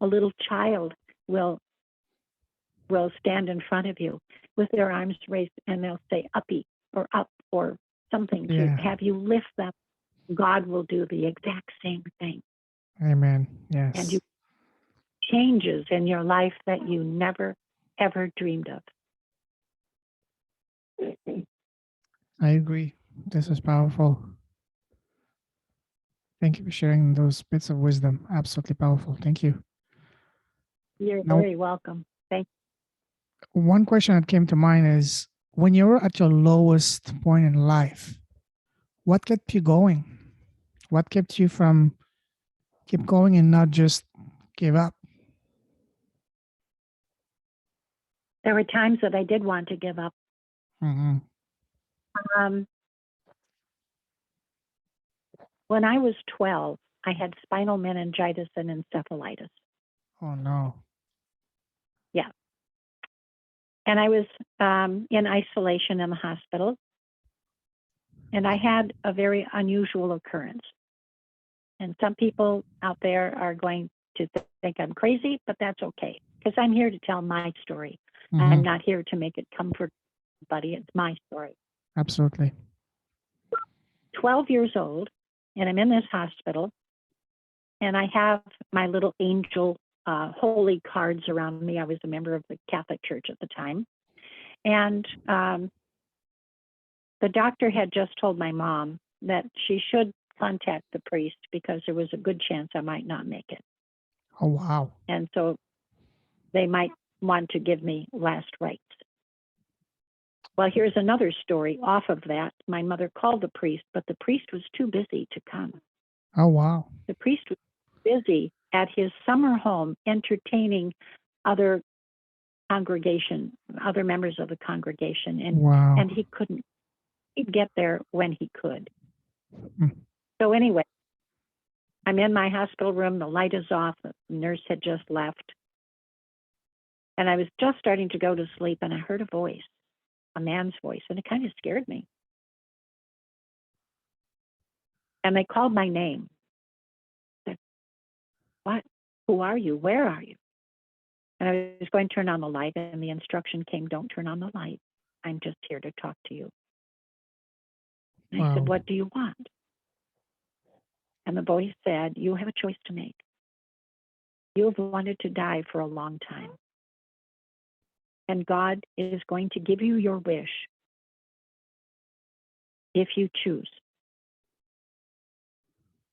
A little child will stand in front of you with their arms raised, and they'll say uppy or up or something to have you lift them. God will do the exact same thing. Amen. Yes. And you changes in your life that you never, ever dreamed of. I agree. This is powerful. Thank you for sharing those bits of wisdom. Absolutely powerful. Thank you. You're very welcome. Thank you. One question that came to mind is, when you were at your lowest point in life, what kept you going? What kept you from keep going and not just give up? There were times that I did want to give up. Mm-hmm. When I was 12, I had spinal meningitis and encephalitis. Oh, no. Yeah. And I was in isolation in the hospital. And I had a very unusual occurrence. And some people out there are going to think I'm crazy, but that's okay. Because I'm here to tell my story. Mm-hmm. I'm not here to make it comfort anybody. It's my story. Absolutely. 12 years old, and I'm in this hospital, and I have my little angel holy cards around me. I was a member of the Catholic Church at the time. And the doctor had just told my mom that she should contact the priest because there was a good chance I might not make it. Oh, wow. And so they might want to give me last rites. Well, here's another story off of that. My mother called the priest, but the priest was too busy to come. Oh, wow. The priest was busy at his summer home entertaining other members of the congregation. And, wow. and he couldn't. He'd get there when he could. So anyway, I'm in my hospital room. The light is off. The nurse had just left. And I was just starting to go to sleep, and I heard a voice, a man's voice, and it kind of scared me. And they called my name. I said, what? Who are you? Where are you? And I was going to turn on the light, and the instruction came, don't turn on the light. I'm just here to talk to you. And I said, what do you want? And the voice said, you have a choice to make. You have wanted to die for a long time. And God is going to give you your wish if you choose.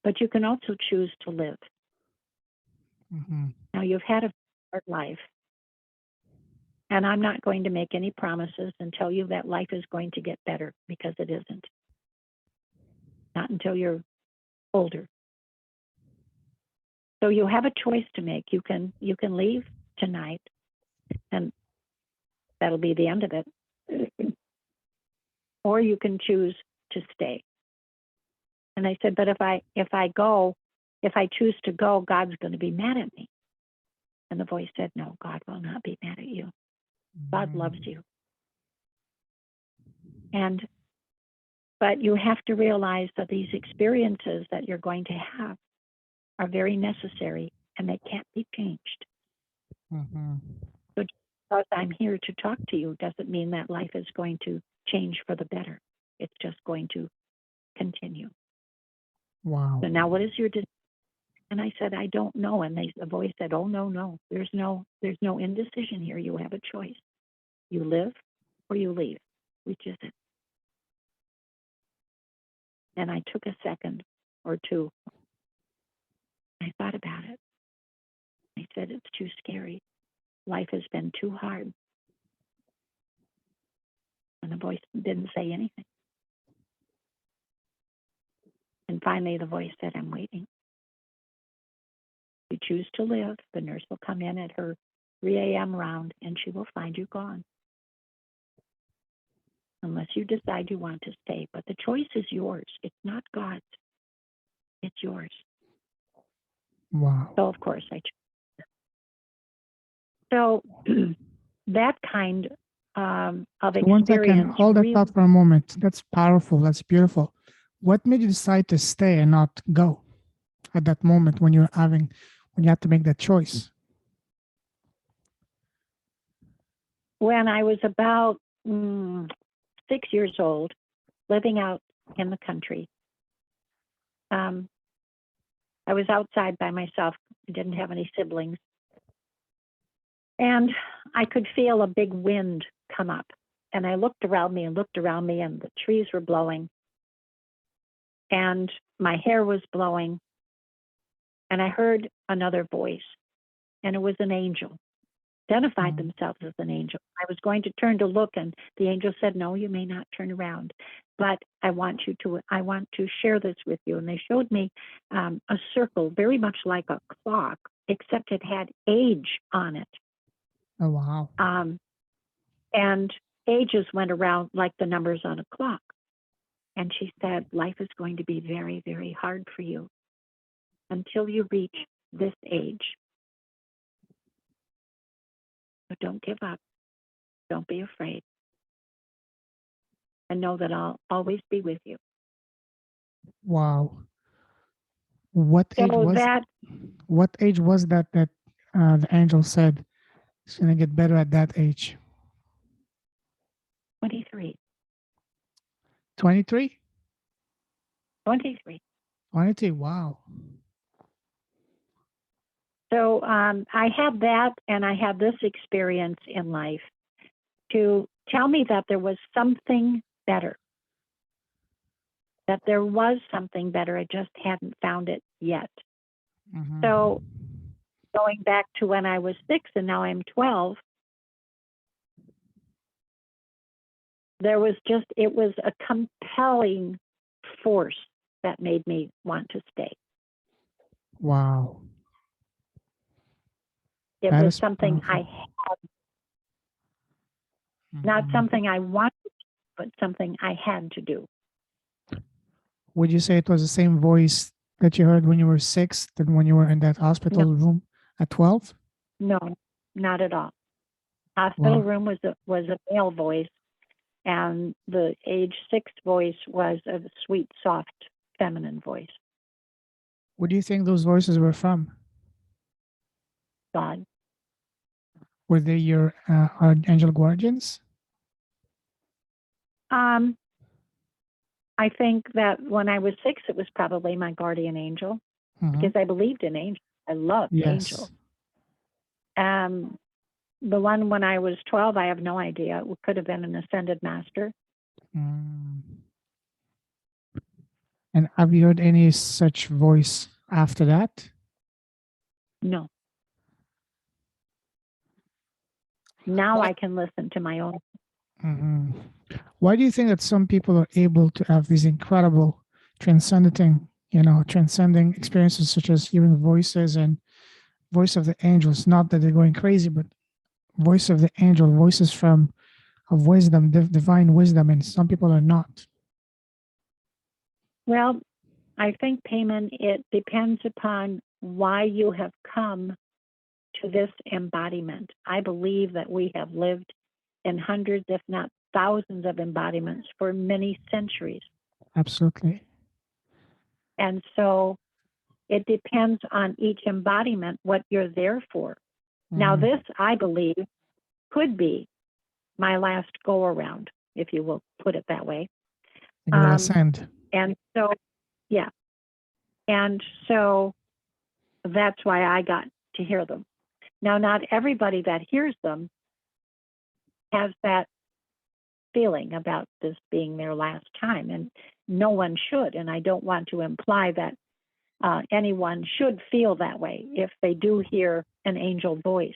But you can also choose to live. Mm-hmm. Now, you've had a hard life. And I'm not going to make any promises and tell you that life is going to get better, because it isn't. Not until you're older. So you have a choice to make. You can leave tonight, and that'll be the end of it. Or you can choose to stay. And I said, but if I choose to go, God's going to be mad at me. And the voice said, no, God will not be mad at you. God loves you. But you have to realize that these experiences that you're going to have are very necessary, and they can't be changed. Mm-hmm. So because I'm here to talk to you doesn't mean that life is going to change for the better. It's just going to continue. Wow. So now what is your decision? And I said, I don't know. And the voice said, oh, no. There's no indecision here. You have a choice. You live or you leave. Which is it? And I took a second or two. I thought about it. I said, it's too scary. Life has been too hard. And the voice didn't say anything. And finally, the voice said, I'm waiting. If you choose to live, the nurse will come in at her 3 a.m. round, and she will find you gone. Unless you decide you want to stay. But the choice is yours. It's not God's. It's yours. Wow. So, of course, I chose. So, that kind of experience. One second, hold that thought for a moment. That's powerful. That's beautiful. What made you decide to stay and not go at that moment when you had to make that choice? When I was about 6 years old, living out in the country, I was outside by myself. I didn't have any siblings. And I could feel a big wind come up. And I looked around me, and the trees were blowing. And my hair was blowing. And I heard another voice. And it was an angel. Identified themselves as an angel. I was going to turn to look, and the angel said, no, you may not turn around, but I want to share this with you. And they showed me a circle, very much like a clock, except it had age on it. Oh, wow. And ages went around like the numbers on a clock. And she said, life is going to be very, very hard for you until you reach this age. So don't give up. Don't be afraid. And know that I'll always be with you. Wow. What age was that the angel said it's going to get better at that age? 23. 23? 23. 23, wow. So I had that, and I had this experience in life to tell me that there was something better. That there was something better. I just hadn't found it yet. Mm-hmm. So going back to when I was 6 and now I'm 12, it was a compelling force that made me want to stay. Wow. It was something powerful. I had, not something I wanted, but something I had to do. Would you say it was the same voice that you heard when you were 6 than when you were in that hospital room at 12? No, not at all. Hospital room was a male voice, and the age 6 voice was a sweet, soft, feminine voice. What do you think those voices were from? God. Were they your angel guardians? I think that when I was 6, it was probably my guardian angel, because I believed in angels. I loved angels. The one when I was 12, I have no idea. It could have been an ascended master. And have you heard any such voice after that? No. Now I can listen to my own. Why do you think that some people are able to have these incredible transcending experiences, such as hearing voices and voice of the angels? Not that they're going crazy, but voice of the angel, voices of wisdom, divine wisdom, and some people are not. Well, I think, Payman, it depends upon why you have come to this embodiment. I believe that we have lived in hundreds, if not thousands, of embodiments for many centuries. Absolutely. And so it depends on each embodiment what you're there for. Now, this, I believe, could be my last go around, if you will put it that way. You will ascend. And so, yeah. And so that's why I got to hear them. Now, not everybody that hears them has that feeling about this being their last time. And no one should, and I don't want to imply that anyone should feel that way if they do hear an angel voice.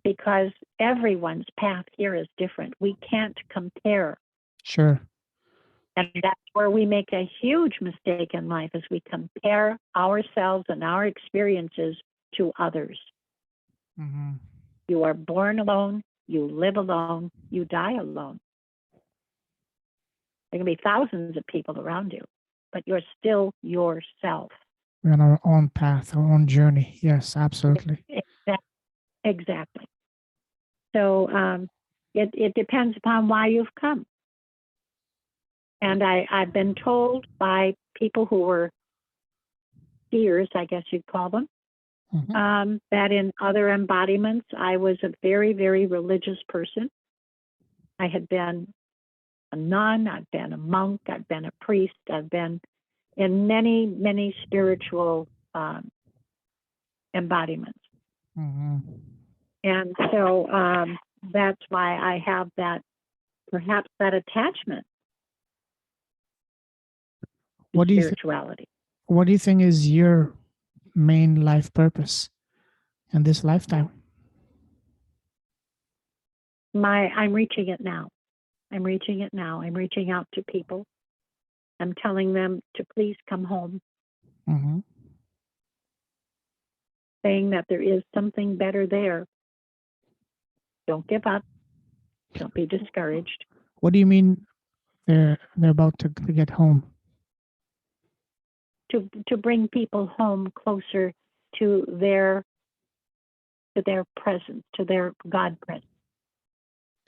Because everyone's path here is different. We can't compare. Sure. And that's where we make a huge mistake in life, is we compare ourselves and our experiences to others. You are born alone, you live alone, you die alone. There can be thousands of people around you, but you're still yourself. We're on our own path, our own journey. Yes, absolutely. Exactly. So it depends upon why you've come. And I've been told by people who were seers, I guess you'd call them, that in other embodiments, I was a very, very religious person. I had been a nun, I've been a monk, I've been a priest, I've been in many, many spiritual embodiments. And so that's why I have that, perhaps that attachment to spirituality. What do you think is your main life purpose in this lifetime? I'm reaching it now. I'm reaching it now. I'm reaching out to people. I'm telling them to please come home. Saying that there is something better there. Don't give up. Don't be discouraged. What do you mean they're about to get home? To bring people home closer to their presence, to their God presence.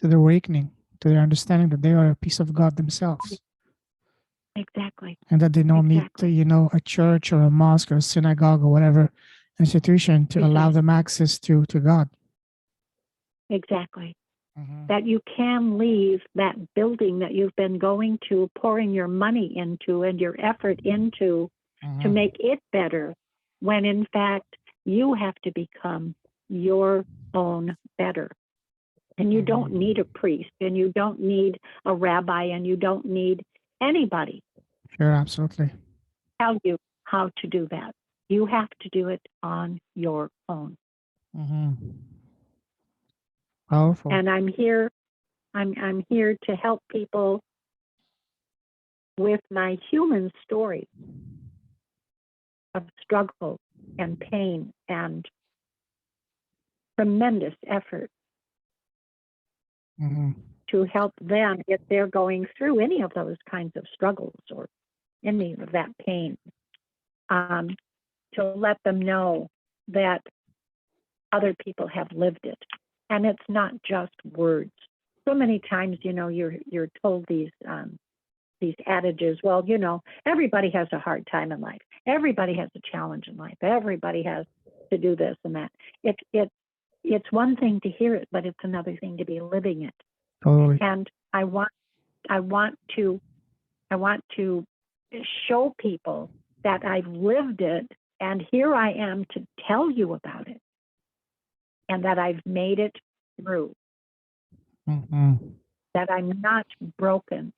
To their awakening, to their understanding that they are a piece of God themselves. Exactly. And that they don't need to, a church or a mosque or a synagogue or whatever institution to allow them access to God. Exactly. That you can leave that building that you've been going to, pouring your money into and your effort into to make it better, when in fact you have to become your own better. And you don't need a priest, and you don't need a rabbi, and you don't need anybody. Sure, absolutely. Tell you how to do that. You have to do it on your own. Powerful. And I'm here to help people with my human story of struggle and pain and tremendous effort to help them if they're going through any of those kinds of struggles or any of that pain, to let them know that other people have lived it. And it's not just words. So many times, you're told these adages. Well, everybody has a hard time in life. Everybody has a challenge in life. Everybody has to do this and that. It's one thing to hear it, but it's another thing to be living it. Totally. And I want to show people that I've lived it, and here I am to tell you about it, and that I've made it through. That I'm not broken,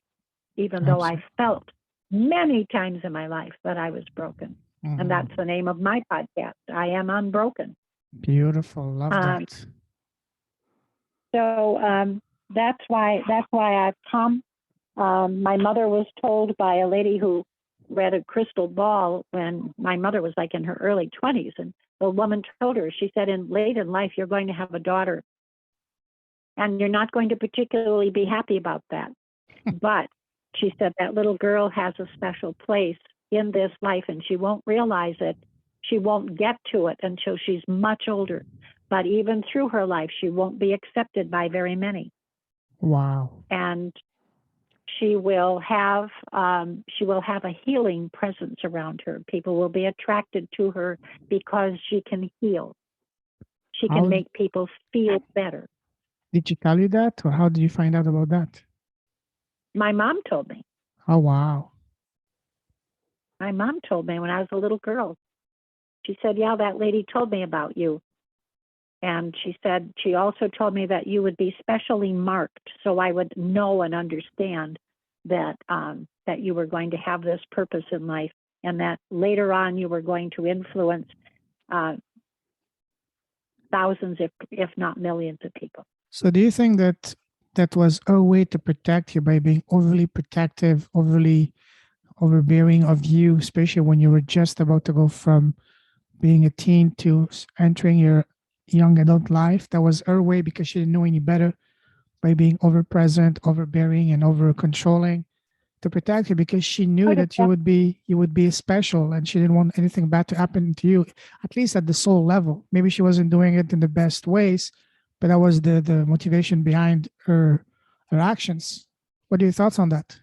even though I felt many times in my life that I was broken. And that's the name of my podcast. I am unbroken. Beautiful. Love that. So that's why I've come. My mother was told by a lady who read a crystal ball when my mother was like in her early 20s. And the woman told her, she said, late in life, you're going to have a daughter. And you're not going to particularly be happy about that. But she said that little girl has a special place in this life, and she won't realize it. She won't get to it until she's much older. But even through her life, she won't be accepted by very many. Wow. And she will have a healing presence around her. People will be attracted to her because she can heal. She can make people feel better. Did she tell you that, or how did you find out about that? My mom told me. Oh, wow. My mom told me when I was a little girl. She said, yeah, that lady told me about you. And she said, she also told me that you would be specially marked so I would know and understand that that you were going to have this purpose in life, and that later on you were going to influence thousands, if not millions of people. So do you think that that was a way to protect you by being overly protective, overly overbearing of you, especially when you were just about to go from being a teen to entering your young adult life? That was her way because she didn't know any better, by being over present, overbearing, and over controlling to protect you, because she knew that you would be special, and she didn't want anything bad to happen to you, at least at the soul level. Maybe she wasn't doing it in the best ways, but that was the motivation behind her actions. What are your thoughts on that?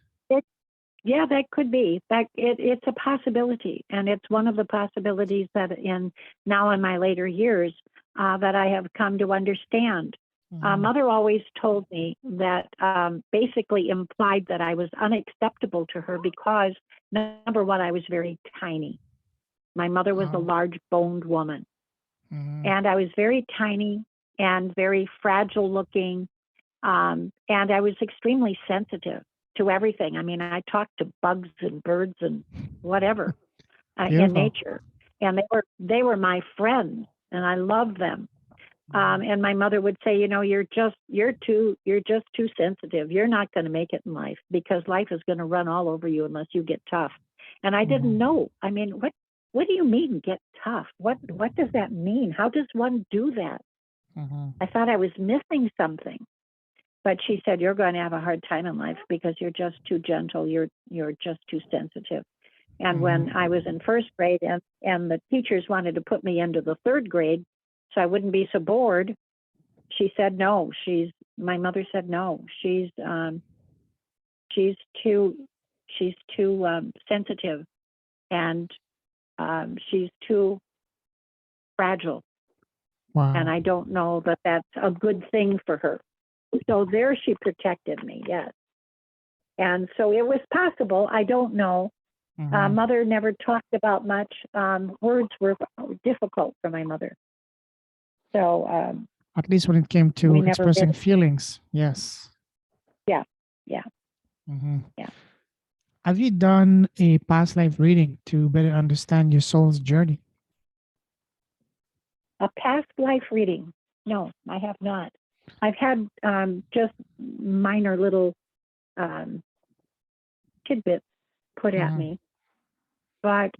Yeah, that could be. It's a possibility, and it's one of the possibilities that now in my later years that I have come to understand. Mother always told me that basically implied that I was unacceptable to her because, number one, I was very tiny. My mother was a large-boned woman, and I was very tiny and very fragile looking, and I was extremely sensitive to everything. I mean, I talked to bugs and birds and whatever in nature, and they were my friends, and I loved them. And my mother would say, you're just too sensitive. You're not going to make it in life because life is going to run all over you unless you get tough. And I didn't know. I mean, what do you mean get tough? What does that mean? How does one do that? I thought I was missing something. But she said, you're going to have a hard time in life because you're just too gentle. You're just too sensitive. And when I was in first grade and the teachers wanted to put me into the third grade so I wouldn't be so bored, she said no. My mother said no. She's too sensitive, and she's too fragile. Wow. And I don't know that that's a good thing for her. So there she protected me, yes. And so it was possible. I don't know. Mother never talked about much. Words were difficult for my mother. So at least when it came to expressing feelings, yes. Yeah. Yeah. Have you done a past life reading to better understand your soul's journey? A past life reading? No, I have not. I've had just minor little tidbits put at me, but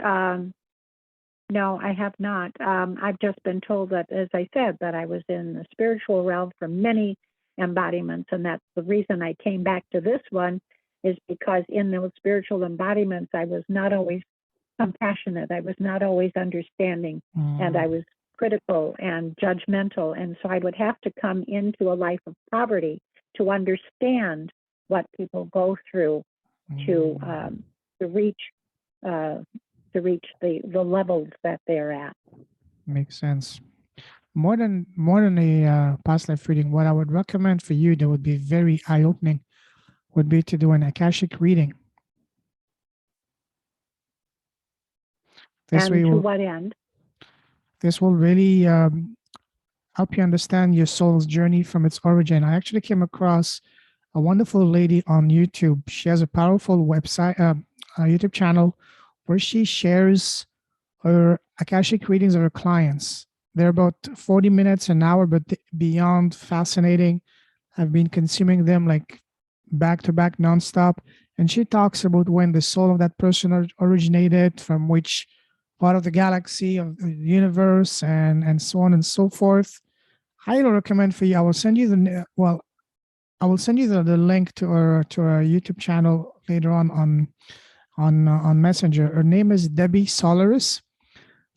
no, I have not. I've just been told that, as I said, that I was in the spiritual realm for many embodiments, and that's the reason I came back to this one, is because in those spiritual embodiments, I was not always compassionate. I was not always understanding, and I was critical and judgmental. And so I would have to come into a life of poverty to understand what people go through to reach the levels that they're at. Makes sense. More than a past life reading, what I would recommend for you that would be very eye-opening would be to do an Akashic reading. This and to what end? This will really help you understand your soul's journey from its origin. I actually came across a wonderful lady on YouTube. She has a powerful website, a YouTube channel, where she shares her Akashic readings of her clients. They're about 40 minutes, an hour, but beyond fascinating. I've been consuming them like back to back nonstop. And she talks about when the soul of that person originated, from which part of the galaxy, of the universe, and so on and so forth. Highly recommend for you. I will send you the link to her YouTube channel later on Messenger. Her name is Debbie Solaris.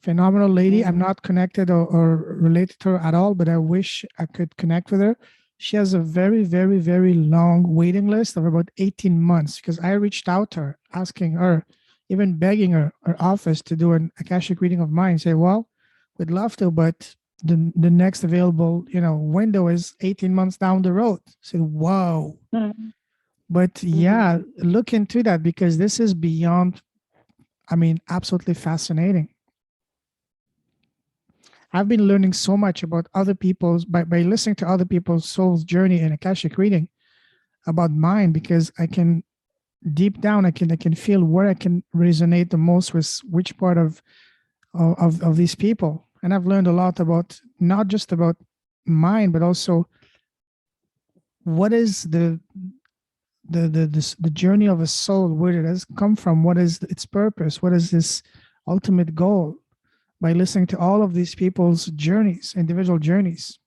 Phenomenal lady. I'm not connected or related to her at all, but I wish I could connect with her. She has a very, very, very long waiting list of about 18 months, because I reached out to her, asking her, even begging her office to do an Akashic reading of mine. Say, well, we'd love to, but the next available window is 18 months down the road. I said, whoa. But yeah, look into that, because this is beyond, absolutely fascinating. I've been learning so much about other people's, by listening to other people's soul's journey in Akashic reading, about mine, because I can deep down, I can feel where I can resonate the most with which part of these people. And I've learned a lot about not just about mine, but also what is the journey of a soul, where it has come from, what is its purpose, what is this ultimate goal, by listening to all of these people's journeys, individual journeys.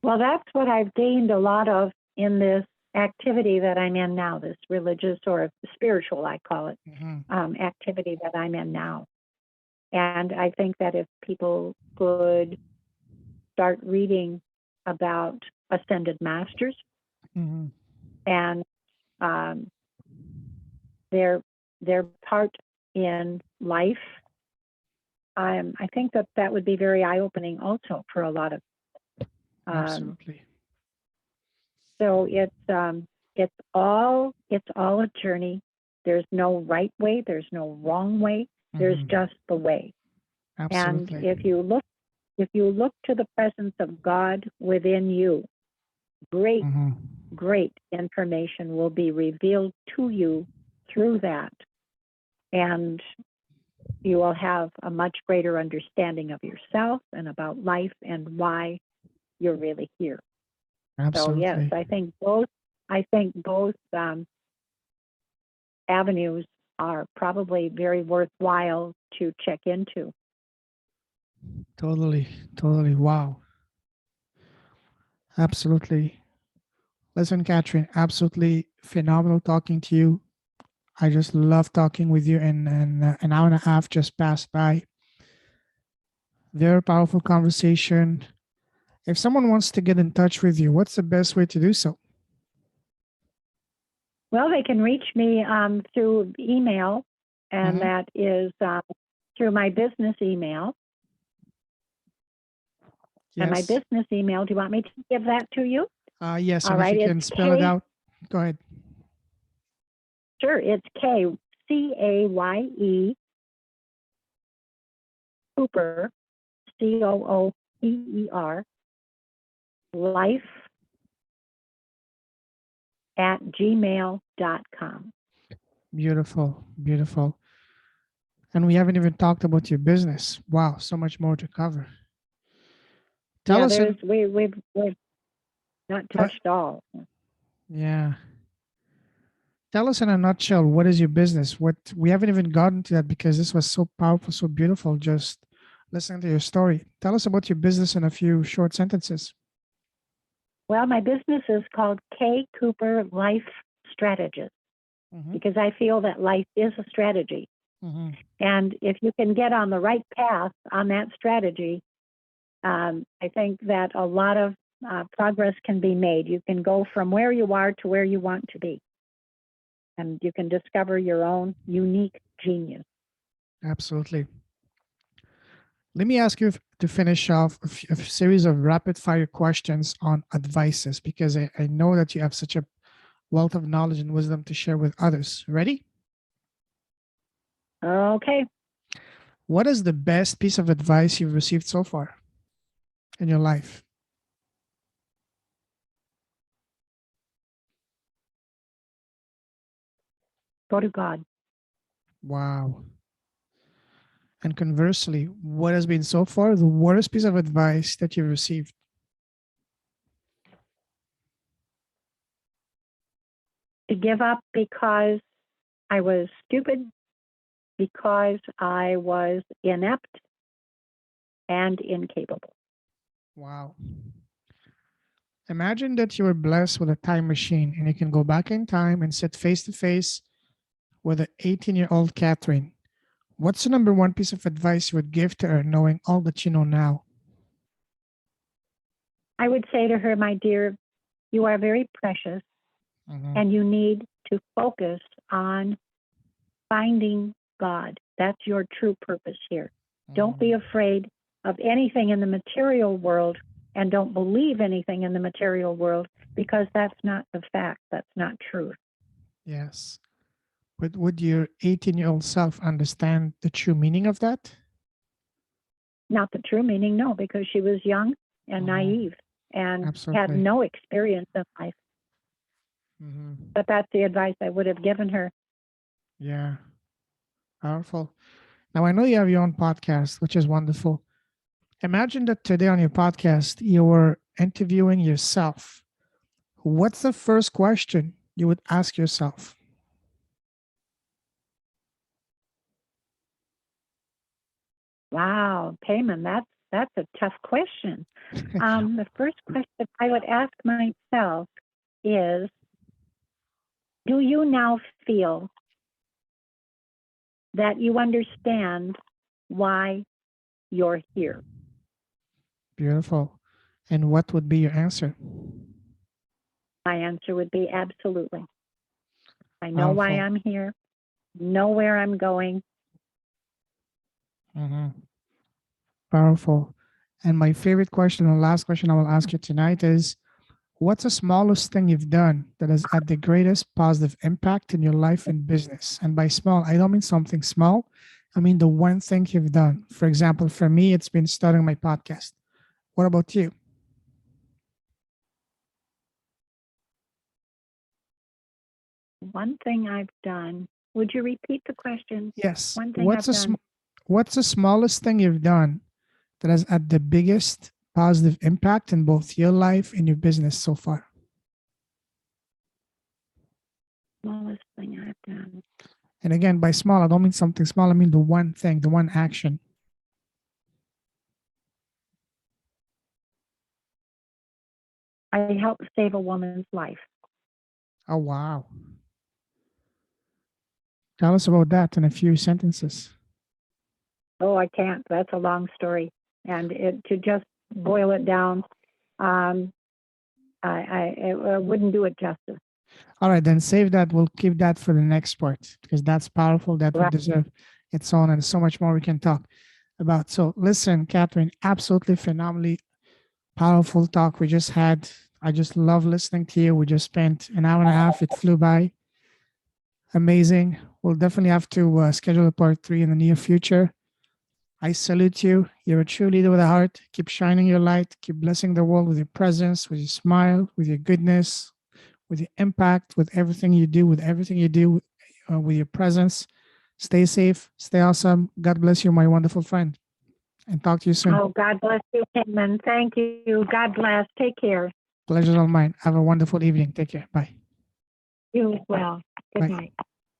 Well, that's what I've gained a lot of in this activity that I'm in now, this religious or spiritual, I call it, activity that I'm in now. And I think that if people could start reading about ascended masters and their part in life, I think that would be very eye-opening also for a lot of. Absolutely. So it's all a journey. There's no right way. There's no wrong way. There's just the way. Absolutely. And if you look to the presence of God within you, great information will be revealed to you through that. And you will have a much greater understanding of yourself and about life and why you're really here. Absolutely. So yes, I think both avenues are probably very worthwhile to check into. Totally. Wow. Absolutely. Listen, Catherine, absolutely phenomenal talking to you. I just love talking with you, and an hour and a half just passed by. Very powerful conversation. If someone wants to get in touch with you, what's the best way to do so? Well, they can reach me through email, and that is through my business email. Yes. And my business email, do you want me to give that to you? Yes, and if you can spell it out, go ahead. Sure, it's CAYE Cooper, COOPER, life @gmail.com. Beautiful. And we haven't even talked about your business. Wow, so much more to cover. Tell us. We've not touched all. Yeah. Tell us in a nutshell, what is your business? What we haven't even gotten to that because this was so powerful, so beautiful, just listening to your story. Tell us about your business in a few short sentences. Well, my business is called K. Cooper Life Strategist because I feel that life is a strategy. And if you can get on the right path on that strategy, I think that a lot of progress can be made. You can go from where you are to where you want to be. And you can discover your own unique genius. Absolutely. Let me ask you to finish off a series of rapid fire questions on advices, because I know that you have such a wealth of knowledge and wisdom to share with others. Ready? Okay. What is the best piece of advice you've received so far in your life? Go to God. Wow. And conversely, what has been so far the worst piece of advice that you've received? To give up because I was stupid, because I was inept and incapable. Wow. Imagine that you were blessed with a time machine and you can go back in time and sit face to face with an 18-year-old Catherine. What's the number one piece of advice you would give to her, knowing all that you know now? I would say to her, my dear, you are very precious and you need to focus on finding God. That's your true purpose here. Don't be afraid of anything in the material world and don't believe anything in the material world, because that's not the fact. That's not truth. Yes. But would your 18-year-old self understand the true meaning of that? Not the true meaning, no, because she was young and naive and had no experience in life. But that's the advice I would have given her. Yeah. Powerful. Now, I know you have your own podcast, which is wonderful. Imagine that today on your podcast, you were interviewing yourself. What's the first question you would ask yourself? Wow, Payman, that's a tough question. The first question I would ask myself is, do you now feel that you understand why you're here? Beautiful. And what would be your answer? My answer would be absolutely. I know Powerful. why I'm here, know where I'm going. Powerful. And my favorite question, and last question I will ask you tonight is, what's the smallest thing you've done that has had the greatest positive impact in your life and business? And by small, I don't mean something small. I mean the one thing you've done. For example, for me, it's been starting my podcast. What about you? One thing I've done. Would you repeat the question? Yes. One thing I've done. What's the smallest thing you've done that has had the biggest positive impact in both your life and your business so far? Smallest thing I've done. And again, by small, I don't mean something small. I mean the one thing, the one action. I helped save a woman's life. Oh, wow. Tell us about that in a few sentences. Oh, I can't. That's a long story. And to just boil it down, I wouldn't do it justice. All right, then save that. We'll keep that for the next part because that's powerful. That would deserve its own, and so much more we can talk about. So, listen, Catherine, absolutely phenomenally powerful talk we just had. I just love listening to you. We just spent an hour and a half. It flew by. Amazing. We'll definitely have to schedule a part 3 in the near future. I salute you. You're a true leader with a heart. Keep shining your light. Keep blessing the world with your presence, with your smile, with your goodness, with your impact, with everything you do, with your presence. Stay safe. Stay awesome. God bless you, my wonderful friend. And talk to you soon. Oh, God bless you, Payman. Thank you. God bless. Take care. Pleasure's all mine. Have a wonderful evening. Take care. Bye. You as well. Good Bye. night.